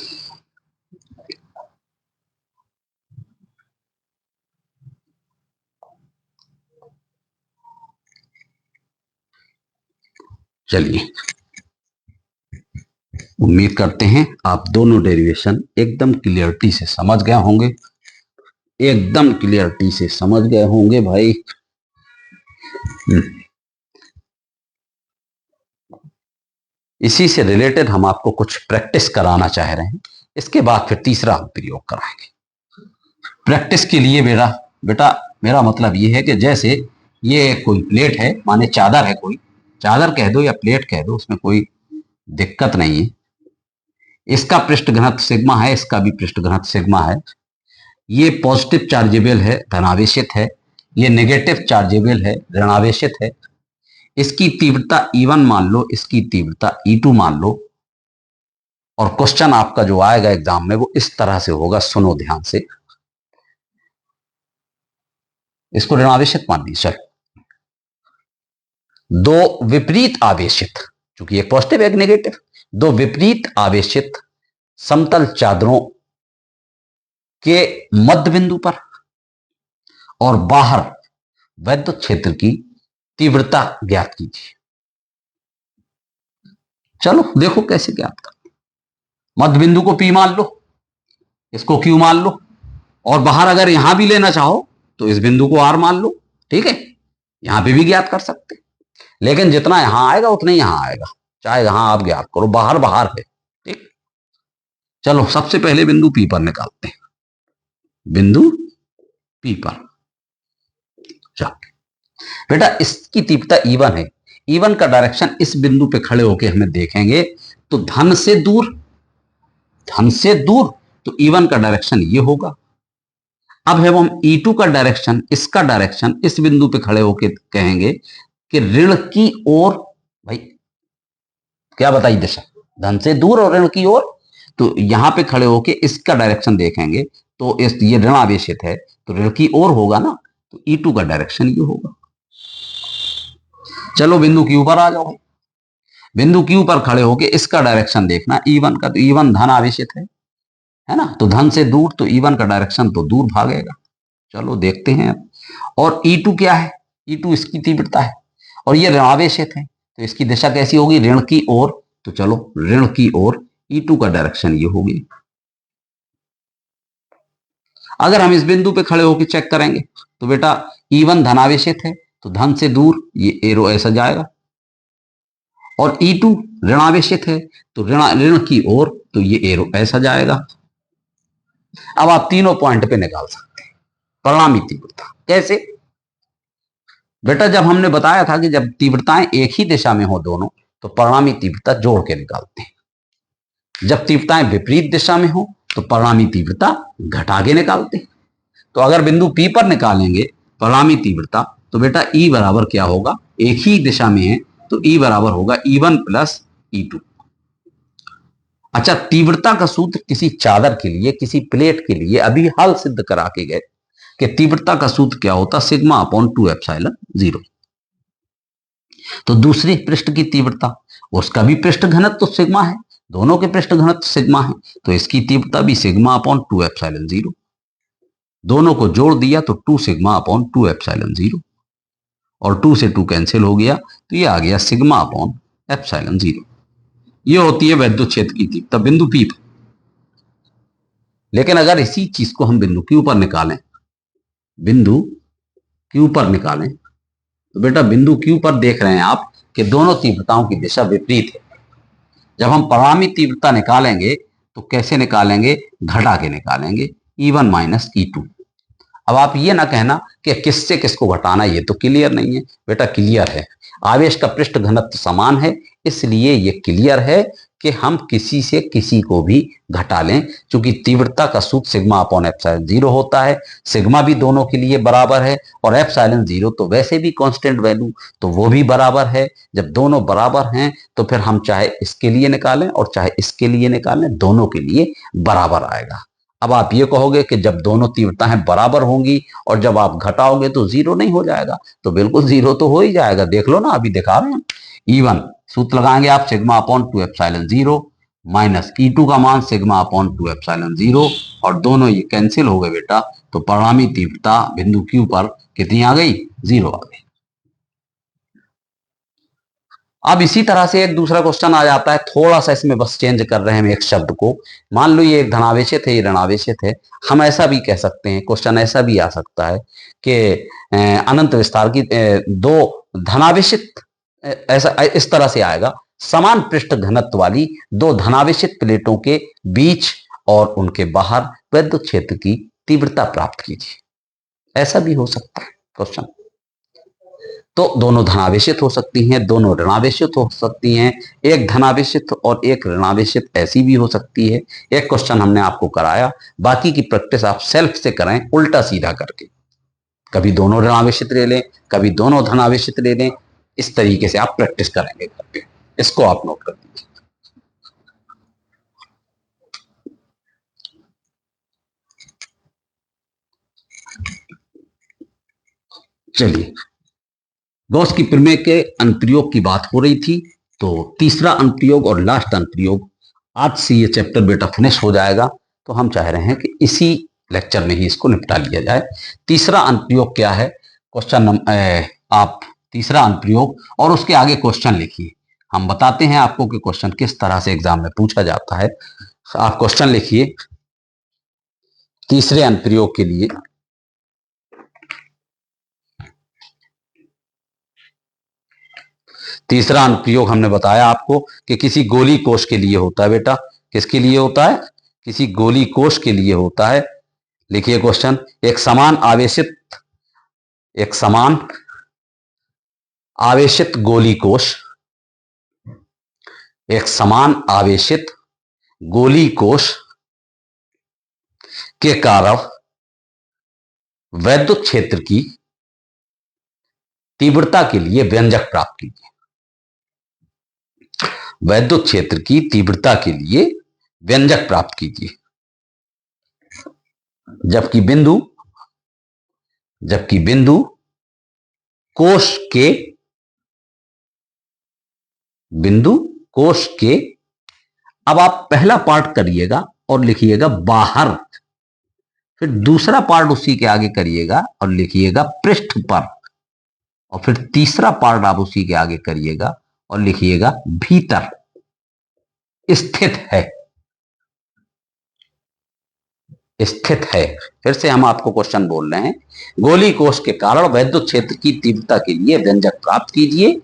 चलिए, उम्मीद करते हैं आप दोनों डेरिवेशन एकदम क्लियरिटी से समझ गए होंगे। एकदम क्लियरिटी से समझ गए होंगे भाई। इसी से रिलेटेड हम आपको कुछ प्रैक्टिस कराना चाह रहे हैं। इसके बाद फिर तीसरा हम प्रयोग कराएंगे। प्रैक्टिस के लिए बेटा मेरा मतलब ये है कि जैसे ये कोई प्लेट है, माने चादर है, कोई चादर कह दो या प्लेट कह दो, उसमें कोई दिक्कत नहीं है। इसका पृष्ठ घनत्व सिग्मा है, इसका भी पृष्ठ घनत्व सिग्मा है। ये पॉजिटिव चार्जेबल है, धनावेशित है। ये नेगेटिव चार्जेबल है, ऋणावेशित है। इसकी तीव्रता E1 मान लो, इसकी तीव्रता E2 मान लो। और क्वेश्चन आपका जो आएगा एग्जाम में वो इस तरह से होगा, सुनो ध्यान से। इसको ऋणावेशित मान लीजिए। दो विपरीत आवेशित, चूंकि एक पॉजिटिव एक नेगेटिव, दो विपरीत आवेशित समतल चादरों के मध्य बिंदु पर और बाहर वैद्युत क्षेत्र की तीव्रता ज्ञात कीजिए। चलो देखो कैसे ज्ञात कर। मध्य बिंदु को P मान लो, इसको Q मान लो, और बाहर अगर यहां भी लेना चाहो तो इस बिंदु को R मान लो। ठीक है, यहां पे भी ज्ञात कर सकते, लेकिन जितना यहां आएगा उतना ही यहां आएगा, चाहे यहां आप ज्ञात करो, बाहर बाहर है। ठीक, चलो सबसे पहले बिंदु P पर निकालते हैं। बिंदु P पर बेटा इसकी तीव्रता E1 है। E1 का डायरेक्शन इस बिंदु पे खड़े होकर हमें देखेंगे तो धन से दूर, धन से दूर, तो E1 का डायरेक्शन ये होगा। अब है हम E2 का डायरेक्शन, इसका डायरेक्शन इस बिंदु पे खड़े होकर कहेंगे कि ऋण की ओर। भाई क्या बताई दिशा? धन से दूर और ऋण की ओर। तो यहां पे खड़े होकर इसका डायरेक्शन देखेंगे तो इस ये ऋण आवेशित है तो ऋण की ओर होगा ना, तो E2 का डायरेक्शन ये होगा। चलो बिंदु Q पर आ जाओ। बिंदु Q पर खड़े होके इसका डायरेक्शन देखना E1 का, तो E1 धन आवेशित है ना, तो धन से दूर, तो E1 का डायरेक्शन तो दूर भागेगा। चलो देखते हैं। और E2 क्या है? E2 इसकी तीव्रता है और ये ऋणावेशित है, तो इसकी दिशा कैसी होगी? ऋण की ओर। तो चलो ऋण की ओर E2 का डायरेक्शन ये होगी। अगर हम इस बिंदु पे खड़े होकर चेक करेंगे तो बेटा E1 धनावेशित है, तो धन से दूर ये एरो ऐसा जाएगा, और E2 ऋणावेशित है तो ऋण की ओर, तो ये एरो ऐसा जाएगा। अब आप तीनों पॉइंट पे निकाल सकते हैं परिणामी तीव्रता। कैसे? बेटा जब हमने बताया था कि जब तीव्रताएं एक ही दिशा में हो दोनों, तो परिणामी तीव्रता जोड़ के निकालते हैं। जब तीव्रताएं विपरीत दिशा में हो तो परिणामी तीव्रता घटा के निकालते हैं। तो अगर बिंदु P पर निकालेंगे परिणामी तीव्रता, तो बेटा E बराबर क्या होगा? एक ही दिशा में है तो E बराबर होगा E1 प्लस E2। अच्छा, तीव्रता का सूत्र किसी चादर के लिए, किसी प्लेट के लिए अभी हाल सिद्ध करा के गए कि तीव्रता का सूत्र क्या होता? Sigma upon 2 epsilon zero. तो दूसरी पृष्ठ की तीव्रता, उसका भी पृष्ठ घनत्व तो सिग्मा है, दोनों के पृष्ठ घनत्व सिग्मा है, तो इसकी तीव्रता भी सिग्मा अपॉन 2 एप्सिलॉन जीरो। दोनों को जोड़ दिया तो 2 सिग्मा अपॉन 2 एप्सिलॉन जीरो, और 2 से 2 कैंसिल हो गया, तो ये आ गया सिग्मा अपॉन एप्सिलॉन जीरो। ये होती है वैद्युत क्षेत्र की तीव्रता बिंदु P पर। लेकिन अगर इसी चीज को हम बिंदु क्यू पर निकालें, बिंदु क्यू पर निकालें, तो बेटा बिंदु क्यू पर देख रहे हैं आप कि दोनों तीव्रताओं की दिशा विपरीत है। जब हम परिणामी तीव्रता निकालेंगे तो कैसे निकालेंगे, घटा के निकालेंगे, E1 माइनस E2। अब आप ये ना कहना कि किससे किसको घटाना, ये तो क्लियर नहीं है। बेटा क्लियर है, आवेश का पृष्ठ घनत्व समान है, इसलिए ये क्लियर है कि हम किसी से किसी को भी घटा लें, क्योंकि तीव्रता का सूत्र सिग्मा अपॉन एप्सिलॉन जीरो होता है। सिग्मा भी दोनों के लिए बराबर है और एप्सिलॉन जीरो तो वैसे भी कांस्टेंट वैल्यू, तो वो भी बराबर है। जब दोनों बराबर हैं तो फिर हम चाहे इसके लिए निकालें और चाहे इसके लिए निकालें, दोनों के लिए बराबर आएगा। अब आप ये कहोगे कि जब दोनों तीव्रताएं बराबर होंगी और जब आप घटाओगे तो जीरो नहीं हो जाएगा, तो बिल्कुल जीरो तो हो ही जाएगा, देख लो ना, अभी दिखा रहे हैं। E1 सूत्र लगाएंगे आप sigma upon 2 epsilon zero minus E2 का मान सिग्मा अपॉन 2 एप्सिलॉन जीरो, और दोनों ये कैंसिल हो गए बेटा, तो परिणामी तीव्रता बिंदु Q पर कितनी आ गई, जीरो आ गई। अब इसी तरह से एक दूसरा क्वेश्चन आ जाता है, थोड़ा सा इसमें बस चेंज कर रहे हैं हम एक शब्द को। मान लो ये एक धनावेशित है, ये ऋणावेशित है। हम ऐसा भी कह सकते हैं, क्वेश्चन ऐसा भी आ सकता है कि अनंत विस्तार की दो धनावेशित, ऐसा इस तरह से आएगा, समान पृष्ठ घनत्व वाली दो धनावेशित प्लेटों के बीच और उनके बाहर विद्युत क्षेत्र की तीव्रता प्राप्त कीजिए। ऐसा भी हो सकता है क्वेश्चन। तो दोनों धनावेशित हो सकती हैं, दोनों ऋणावेशित हो सकती हैं, एक धनावेशित और एक ऋणावेशित ऐसी भी हो सकती है। एक क्वेश्चन हमने आपको कराया, बाकी की प्रैक्टिस आप सेल्फ से करें उल्टा सीधा करके। कभी दोनों ऋणावेशित ले लें, कभी दोनों धनावेशित ले लें, इस तरीके से आप प्रैक्टिस करेंगे घर पे। इसको आप नोट कर दीजिए। चलिए, गॉस की प्रमेय के अनुप्रयोग की बात हो रही थी, तो तीसरा अनुप्रयोग और लास्ट अनुप्रयोग, आज से ये चैप्टर बेटा फिनिश हो जाएगा, तो हम चाह रहे हैं कि इसी लेक्चर में ही इसको निपटा लिया जाए। तीसरा अनुप्रयोग क्या है, क्वेश्चन आप तीसरा अनुप्रयोग और उसके आगे क्वेश्चन लिखिए। हम बताते हैं आपको कि क्वेश्चन किस तरह से एग्जाम में पूछा जाता है। आप क्वेश्चन लिखिए तीसरे अनुप्रयोग के लिए। तीसरा अनुप्रयोग हमने बताया आपको कि किसी गोली कोश के लिए होता है बेटा। किसके लिए होता है, किसी गोली कोश के लिए होता है। लिखिए क्वेश्चन, एक समान आवेशित गोली कोश, एक समान आवेशित गोली कोश के कारण वैद्युत क्षेत्र की तीव्रता के लिए व्यंजक प्राप्त कीजिए। वैद्युत क्षेत्र की तीव्रता के लिए व्यंजक प्राप्त कीजिए। जबकि बिंदु कोश के, अब आप पहला पार्ट करिएगा और लिखिएगा बाहर, फिर दूसरा पार्ट उसी के आगे करिएगा और लिखिएगा पृष्ठ पर, और फिर तीसरा पार्ट आप उसी के आगे करिएगा और लिखिएगा भीतर स्थित है। फिर से हम आपको क्वेश्चन बोल रहे हैं, गोली कोश के कारण वैद्युत क्षेत्र की तीव्रता के लिए व्यंजक प्राप्त कीजिए।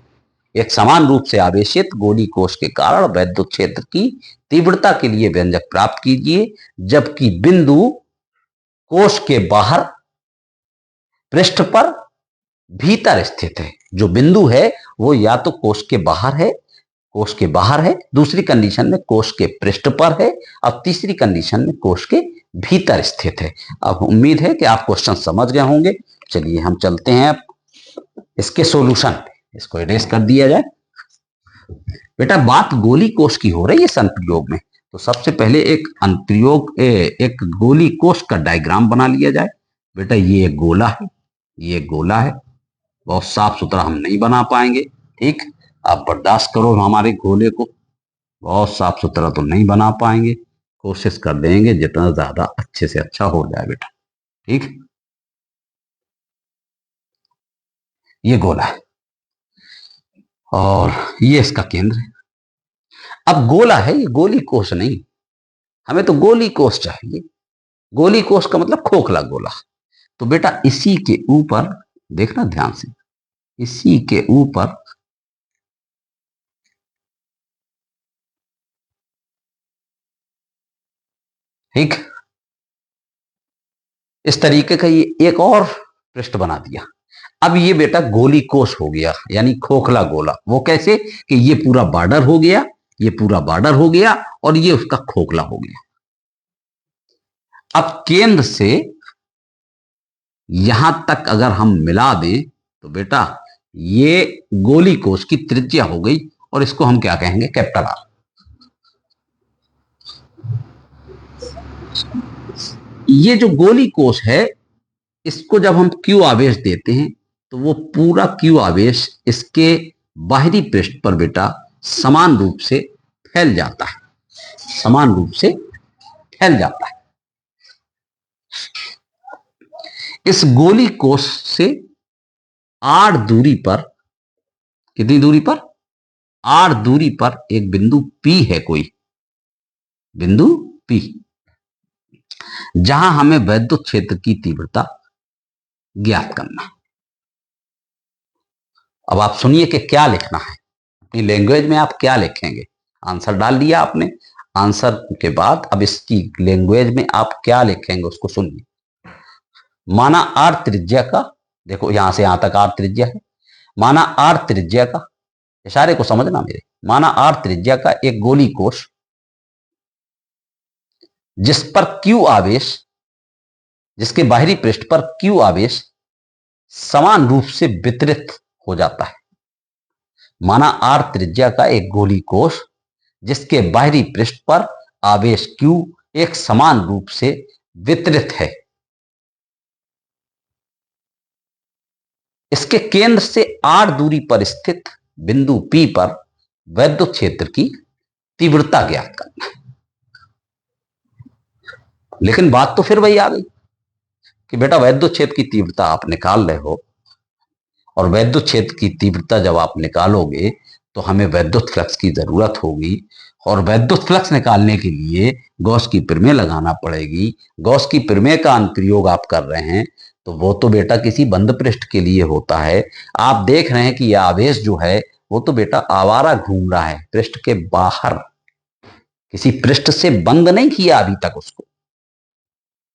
एक समान रूप से आवेशित गोली कोश के कारण वैद्युत क्षेत्र की तीव्रता के लिए व्यंजक प्राप्त कीजिए, जबकि बिंदु कोश के बाहर पृष्ठ पर भीतर स्थित है। जो बिंदु है वो या तो कोश के बाहर है, दूसरी कंडीशन में कोश के पृष्ठ पर है, और तीसरी कंडीशन में कोश के भीतर स्थित है। अब उम्मीद है कि आप क्वेश्चन समझ गए होंगे। चलिए हम चलते हैं अब इसके सॉल्यूशन पे। इसको इरेज कर दिया जाए। बेटा बात गोली कोश की हो रही है इस अनुप्रयोग में, तो सबसे पहले एक गोली कोश का डायग्राम बना लिया जाए। बेटा ये एक गोला है, बहुत साफ सुथरा हम नहीं बना पाएंगे, ठीक, आप बर्दाश्त करो हमारे गोले को, बहुत साफ सुथरा तो नहीं बना पाएंगे, कोशिश कर देंगे जितना ज्यादा अच्छे से अच्छा हो जाए बेटा, ठीक। ये गोला है और ये इसका केंद्र है। अब गोला है, ये गोली कोश नहीं, हमें तो गोली कोश चाहिए। गोली कोष का मतलब खोखला गोला। तो बेटा इसी के ऊपर देखना ध्यान से, इसी के ऊपर ठीक इस तरीके का ये एक और पृष्ठ बना दिया। अब ये बेटा गोली कोष हो गया, यानी खोखला गोला। वो कैसे कि ये पूरा बॉर्डर हो गया, ये पूरा बॉर्डर हो गया और ये उसका खोखला हो गया। अब केंद्र से यहां तक अगर हम मिला दें तो बेटा ये गोली कोष की त्रिज्या हो गई और इसको हम क्या कहेंगे, कैपिटल आर। ये जो गोली कोष है इसको जब हम क्यू आवेश देते हैं तो वो पूरा क्यू आवेश इसके बाहरी पृष्ठ पर बेटा समान रूप से फैल जाता है, समान रूप से फैल जाता है। इस गोली कोष से आर दूरी पर, कितनी दूरी पर, आर दूरी पर एक बिंदु P है, कोई बिंदु P, जहां हमें वैद्युत क्षेत्र की तीव्रता ज्ञात करना है। अब आप सुनिए कि क्या लिखना है, अपनी लैंग्वेज में आप क्या लिखेंगे। आंसर डाल दिया आपने, आंसर के बाद अब इसकी लैंग्वेज में आप क्या लिखेंगे उसको सुनिए। माना आर त्रिज्या का, देखो यहां से यहां तक आर त्रिज्या है, माना आर त्रिज्या का, इशारे को समझना मेरे, माना आर त्रिज्या का एक गोली कोष जिस पर क्यू आवेश, जिसके बाहरी पृष्ठ पर क्यू आवेश समान रूप से वितरित हो जाता है। माना आर त्रिज्या का एक गोली कोष जिसके बाहरी पृष्ठ पर आवेश क्यू एक समान रूप से वितरित है। इसके केंद्र से आर दूरी पर स्थित बिंदु P पर वैद्युत क्षेत्र की तीव्रता ज्ञात करना है। लेकिन बात तो फिर वही आ गई कि बेटा वैद्युत क्षेत्र की तीव्रता आप निकाल रहे हो, और वैद्युत क्षेत्र की तीव्रता जब आप निकालोगे तो हमें वैद्युत फ्लक्स की जरूरत होगी, और वैद्युत फ्लक्स निकालने के लिए गॉस की प्रमेय लगाना पड़ेगी। गॉस की प्रमेय का अनुप्रयोग आप कर रहे हैं तो वो तो बेटा किसी बंद पृष्ठ के लिए होता है। आप देख रहे हैं कि यह आवेश जो है वो तो बेटा आवारा घूम रहा है पृष्ठ के बाहर, किसी पृष्ठ से बंद नहीं किया अभी तक उसको,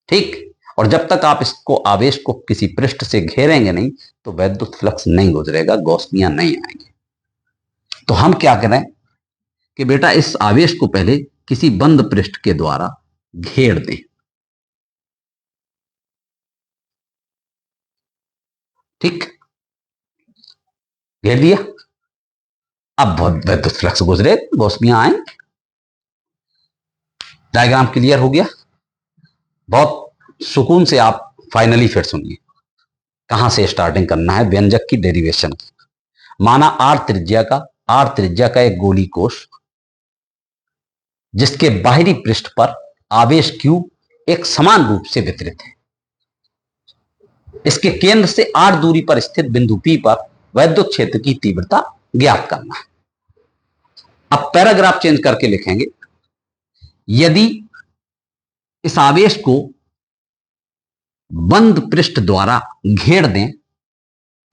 ठीक। और जब तक आप इसको आवेश को किसी पृष्ठ से घेरेंगे नहीं तो वैद्युत फ्लक्स नहीं गुजरेगा, गॉसियन नहीं आएंगे। तो हम क्या करें कि बेटा इस आवेश को पहले किसी बंद पृष्ठ के द्वारा घेर दें, ठीक, घेर दिया। अब वैद्युत फ्लक्स गुजरे, गॉसियन आए। डायग्राम क्लियर हो गया। बहुत सुकून से आप फाइनली फिर सुनिए कहां से स्टार्टिंग करना है व्यंजक की डेरिवेशन की। माना आर त्रिज्या का एक गोली कोष जिसके बाहरी पृष्ठ पर आवेश Q एक समान रूप से वितरित है। इसके केंद्र से आर दूरी पर स्थित बिंदु P पर वैद्युत क्षेत्र की तीव्रता ज्ञात करना है। अब पैराग्राफ चेंज करके लिखेंगे, यदि इस आवेश को बंद पृष्ठ द्वारा घेर दें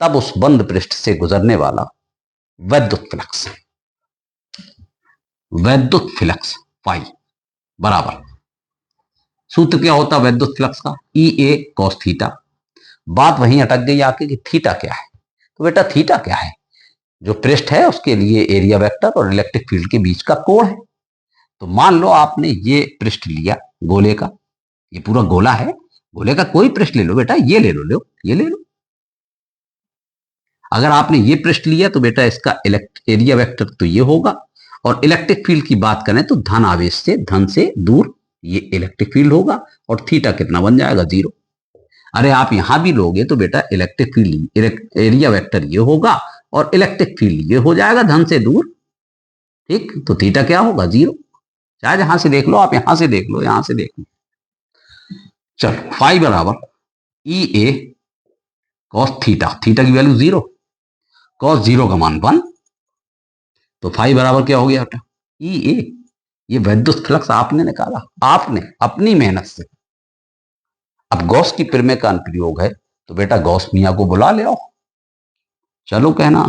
तब उस बंद पृष्ठ से गुजरने वाला वैद्युत फ्लक्स फाई बराबर, सूत्र क्या होता है वैद्युत फ्लक्स का, ई ए कॉस थीटा। बात वहीं अटक गई आके कि थीटा क्या है। तो बेटा थीटा क्या है, जो पृष्ठ है उसके लिए एरिया वेक्टर और इलेक्ट्रिक फील्ड के बीच का कोण है। तो मान लो आपने ये पृष्ठ लिया गोले का, ये पूरा गोला है, गोले का कोई पृष्ठ ले लो बेटा, ये ले लो, ये ले लो। अगर आपने ये पृष्ठ लिया तो बेटा इसका एरिया वेक्टर तो ये होगा, और इलेक्ट्रिक फील्ड की बात करें तो धन आवेश से, धन से दूर ये इलेक्ट्रिक फील्ड होगा, और थीटा कितना बन जाएगा 0। अरे आप यहां भी लोगे तो बेटा इलेक्ट्रिक फील्ड एरिया वेक्टर ये होगा और इलेक्ट्रिक फील्ड ये हो जाएगा धन से दूर, ठीक। तो थीटा क्या होगा 0। चाहे जहां से देख लो आप, यहां से देख लो, यहां से देख लो। चलो फाई बराबर ई ए कॉस थीटा, थीटा की वैल्यू 0, कॉस 0 का मान 1, तो फाई बराबर क्या हो गया बेटा ई ए। ये वैद्युत फ्लक्स आपने निकाला, आपने अपनी मेहनत से, अब गॉस की प्रमेय का अनुप्रयोग है, तो बेटा गॉस मियां को बुला ले आओ। चलो कहना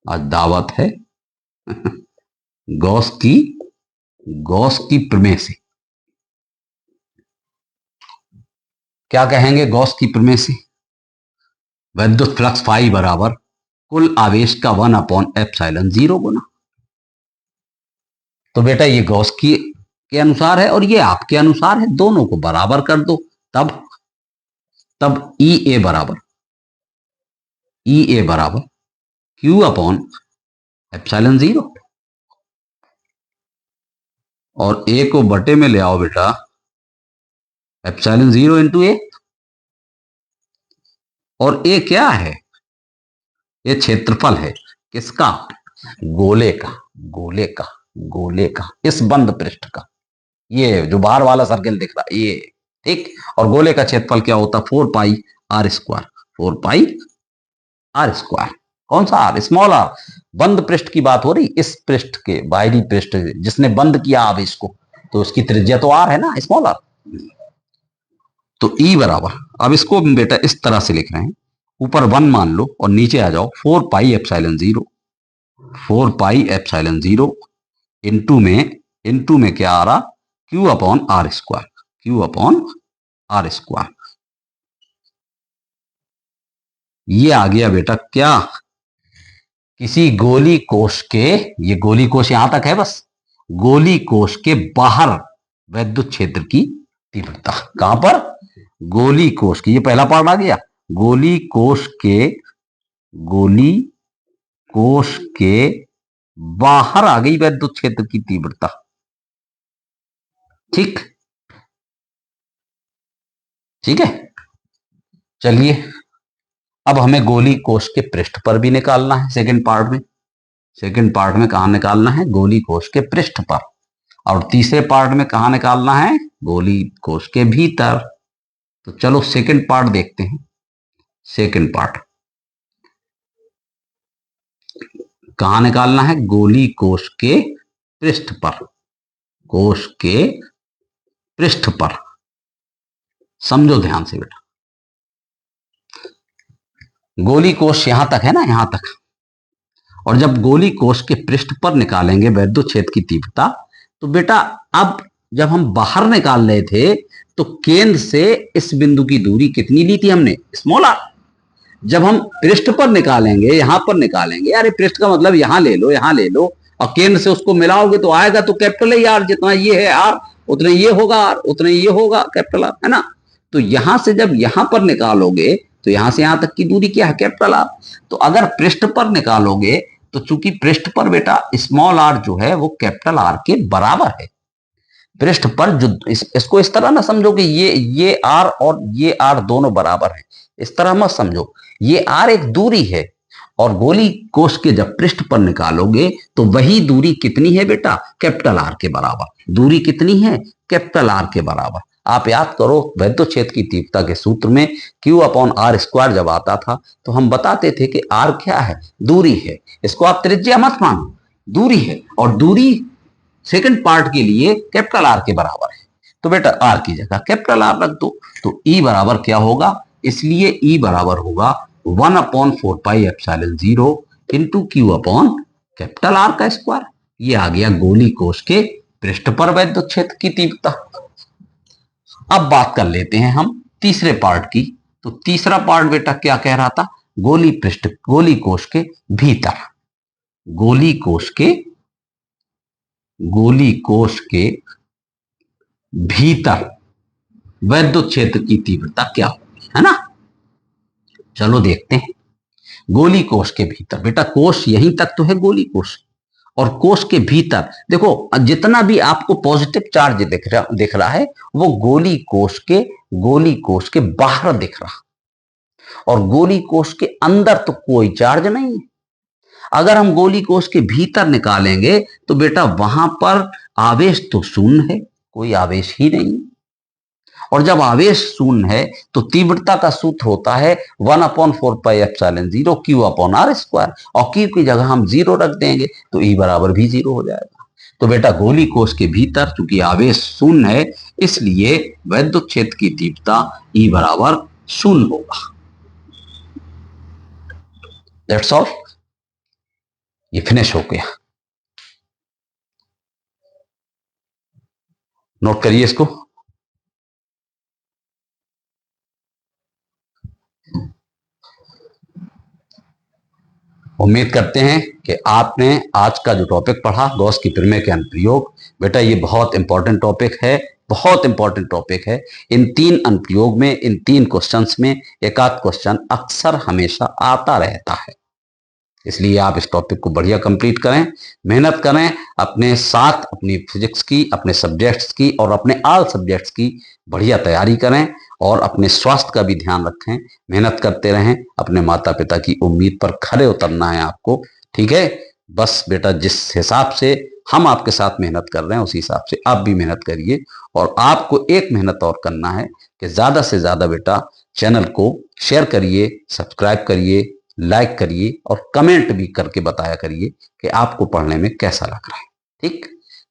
आज दावत है गॉस की प्रमेय से। क्या कहेंगे गॉस की प्रमेय से? विद्युत फ्लक्स फाई बराबर कुल आवेश का 1/ε0 गुना। तो बेटा ये गॉस के अनुसार है और ये आपके अनुसार है, दोनों को बराबर कर दो, तब ई ए बराबर Q/ε0 और ए को बटे में ले आओ बेटा, ε0 इंटू ए। और ए क्या है? ये क्षेत्रफल है किसका? गोले का इस बंद पृष्ठ का, ये जो बाहर वाला सर्किल दिख रहा है ये, ठीक। और गोले का क्षेत्रफल क्या होता? 4πr²। कौन सा आर? Small are. बंद पृष्ठ की बात हो रही, इस पृष्ठ के बाहरी पृष्ठ जिसने बंद किया आवेश को, तो उसकी त्रिज्या तो आर है ना, स्मॉल आर। तो ई बराबर, अब इसको बेटा इस तरह से लिख रहे हैं, ऊपर 1 मान लो और नीचे आ जाओ 4πε0 इंटू में क्या आ रहा? Q/r²। ये आ गया बेटा क्या? किसी गोली कोश के, ये गोली कोश यहां तक है बस, गोली कोश के बाहर विद्युत क्षेत्र की तीव्रता। कहां पर? गोली कोश की, ये पहला पार्ट आ गया। गोली कोश के बाहर आ गई विद्युत क्षेत्र की तीव्रता, ठीक है। चलिए अब हमें गोली कोश के पृष्ठ पर भी निकालना है। सेकंड पार्ट में कहां निकालना है? गोली कोश के पृष्ठ पर। और तीसरे पार्ट में कहां निकालना है? गोली कोश के भीतर। तो चलो सेकंड पार्ट देखते हैं। सेकंड पार्ट कहां निकालना है? गोली कोश के पृष्ठ पर। समझो ध्यान से बेटा, गोली कोश यहां तक है ना, यहां तक। और जब गोली कोश के पृष्ठ पर निकालेंगे विद्युत क्षेत्र की तीव्रता, तो बेटा अब जब हम बाहर निकाल रहे थे तो केंद्र से इस बिंदु की दूरी कितनी ली थी हमने? Small r. जब हम पृष्ठ पर निकालेंगे, यहां पर निकालेंगे, अरे पृष्ठ का मतलब यहां ले लो और केंद्र से उसको मिलाओगे तो आएगा तो कैपिटल आर। जितना ये है आर उतना ये होगा आर, उतना ये होगा कैपिटल आर, है ना। तो यहां से जब यहां पर निकालोगे तो यहां से यहां तक की दूरी क्या है? Capital R. तो अगर पृष्ठ पर निकालोगे तो चूंकि पृष्ठ पर बेटा स्मॉल आर जो है वो कैपिटल आर के बराबर है। पृष्ठ पर जो इसको इस तरह ना समझो कि ये आर और ये आर दोनों बराबर है, इस तरह मत समझो। ये आर एक दूरी है और गोली कोश के जब पृष्ठ पर निकालोगे तो वही दूरी कितनी है बेटा? कैपिटल आर के बराबर। दूरी कितनी है? कैपिटल आर के बराबर। आप याद करो विद्युत क्षेत्र की तीव्रता के सूत्र में Q/r² जब आता था तो हम बताते थे कि आर क्या है? दूरी है। इसको आप त्रिज्या मत मानो, दूरी है। और दूरी सेकंड पार्ट के लिए कैपिटल आर के बराबर है। तो बेटा आर की जगह कैपिटल आर रख दो। तो ई बराबर क्या होगा? इसलिए ई बराबर होगा 1/4πε0 इंटू Q/R²। ये आ गया गोली कोश के पृष्ठ पर विद्युत क्षेत्र की तीव्रता। अब बात कर लेते हैं हम तीसरे पार्ट की। तो तीसरा पार्ट बेटा क्या कह रहा था? गोली कोश के भीतर, गोली कोश के भीतर विद्युत क्षेत्र की तीव्रता क्या होगी, है ना। चलो देखते हैं। गोली कोश के भीतर, बेटा कोश यहीं तक तो है गोली कोश, और कोश के भीतर देखो जितना भी आपको पॉजिटिव चार्ज दिख रहा है वो गोली कोश के बाहर दिख रहा, और गोली कोश के अंदर तो कोई चार्ज नहीं है। अगर हम गोली कोश के भीतर निकालेंगे तो बेटा वहां पर आवेश तो शून्य है, कोई आवेश ही नहीं। और जब आवेश शून्य है तो तीव्रता का सूत्र होता है 1/4πε0 Q/r²। और Q की जगह हम 0 रख देंगे तो E बराबर भी 0 हो जाएगा। तो बेटा गोली कोष के भीतर चूंकि आवेश शून्य है, इसलिए वैद्युत क्षेत्र की तीव्रता E बराबर शून्य होगा। दैट्स ऑल, ये फिनिश हो गया। नोट करिए इसको। उम्मीद करते हैं कि आपने आज का जो टॉपिक पढ़ा गॉस की प्रमेय के अनुप्रयोग, बेटा ये बहुत इंपॉर्टेंट टॉपिक है, बहुत इंपॉर्टेंट टॉपिक है। इन 3 अनुप्रयोग में, इन 3 क्वेश्चंस में एक आध क्वेश्चन अक्सर हमेशा आता रहता है, इसलिए आप इस टॉपिक को बढ़िया कंप्लीट करें, मेहनत करें, अपने साथ अपनी फिजिक्स की, अपने सब्जेक्ट्स की और अपने ऑल सब्जेक्ट्स की बढ़िया तैयारी करें और अपने स्वास्थ्य का भी ध्यान रखें, मेहनत करते रहें। अपने माता पिता की उम्मीद पर खरे उतरना है आपको, ठीक है। बस बेटा जिस हिसाब से हम आपके साथ मेहनत कर रहे हैं उसी हिसाब से आप भी मेहनत करिए। और आपको एक मेहनत और करना है कि ज्यादा से ज्यादा बेटा चैनल को शेयर करिए, सब्सक्राइब करिए, लाइक करिए और कमेंट भी करके बताया करिए कि आपको पढ़ने में कैसा लग रहा है। ठीक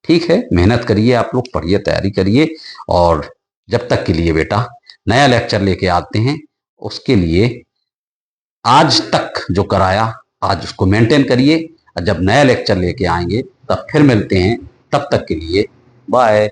ठीक है, मेहनत करिए, आप लोग पढ़िए, तैयारी करिए। और जब तक के लिए बेटा नया लेक्चर लेके आते हैं, उसके लिए आज तक जो कराया आज उसको मेंटेन करिए, और जब नया लेक्चर लेके आएंगे तब फिर मिलते हैं। तब तक के लिए बाय।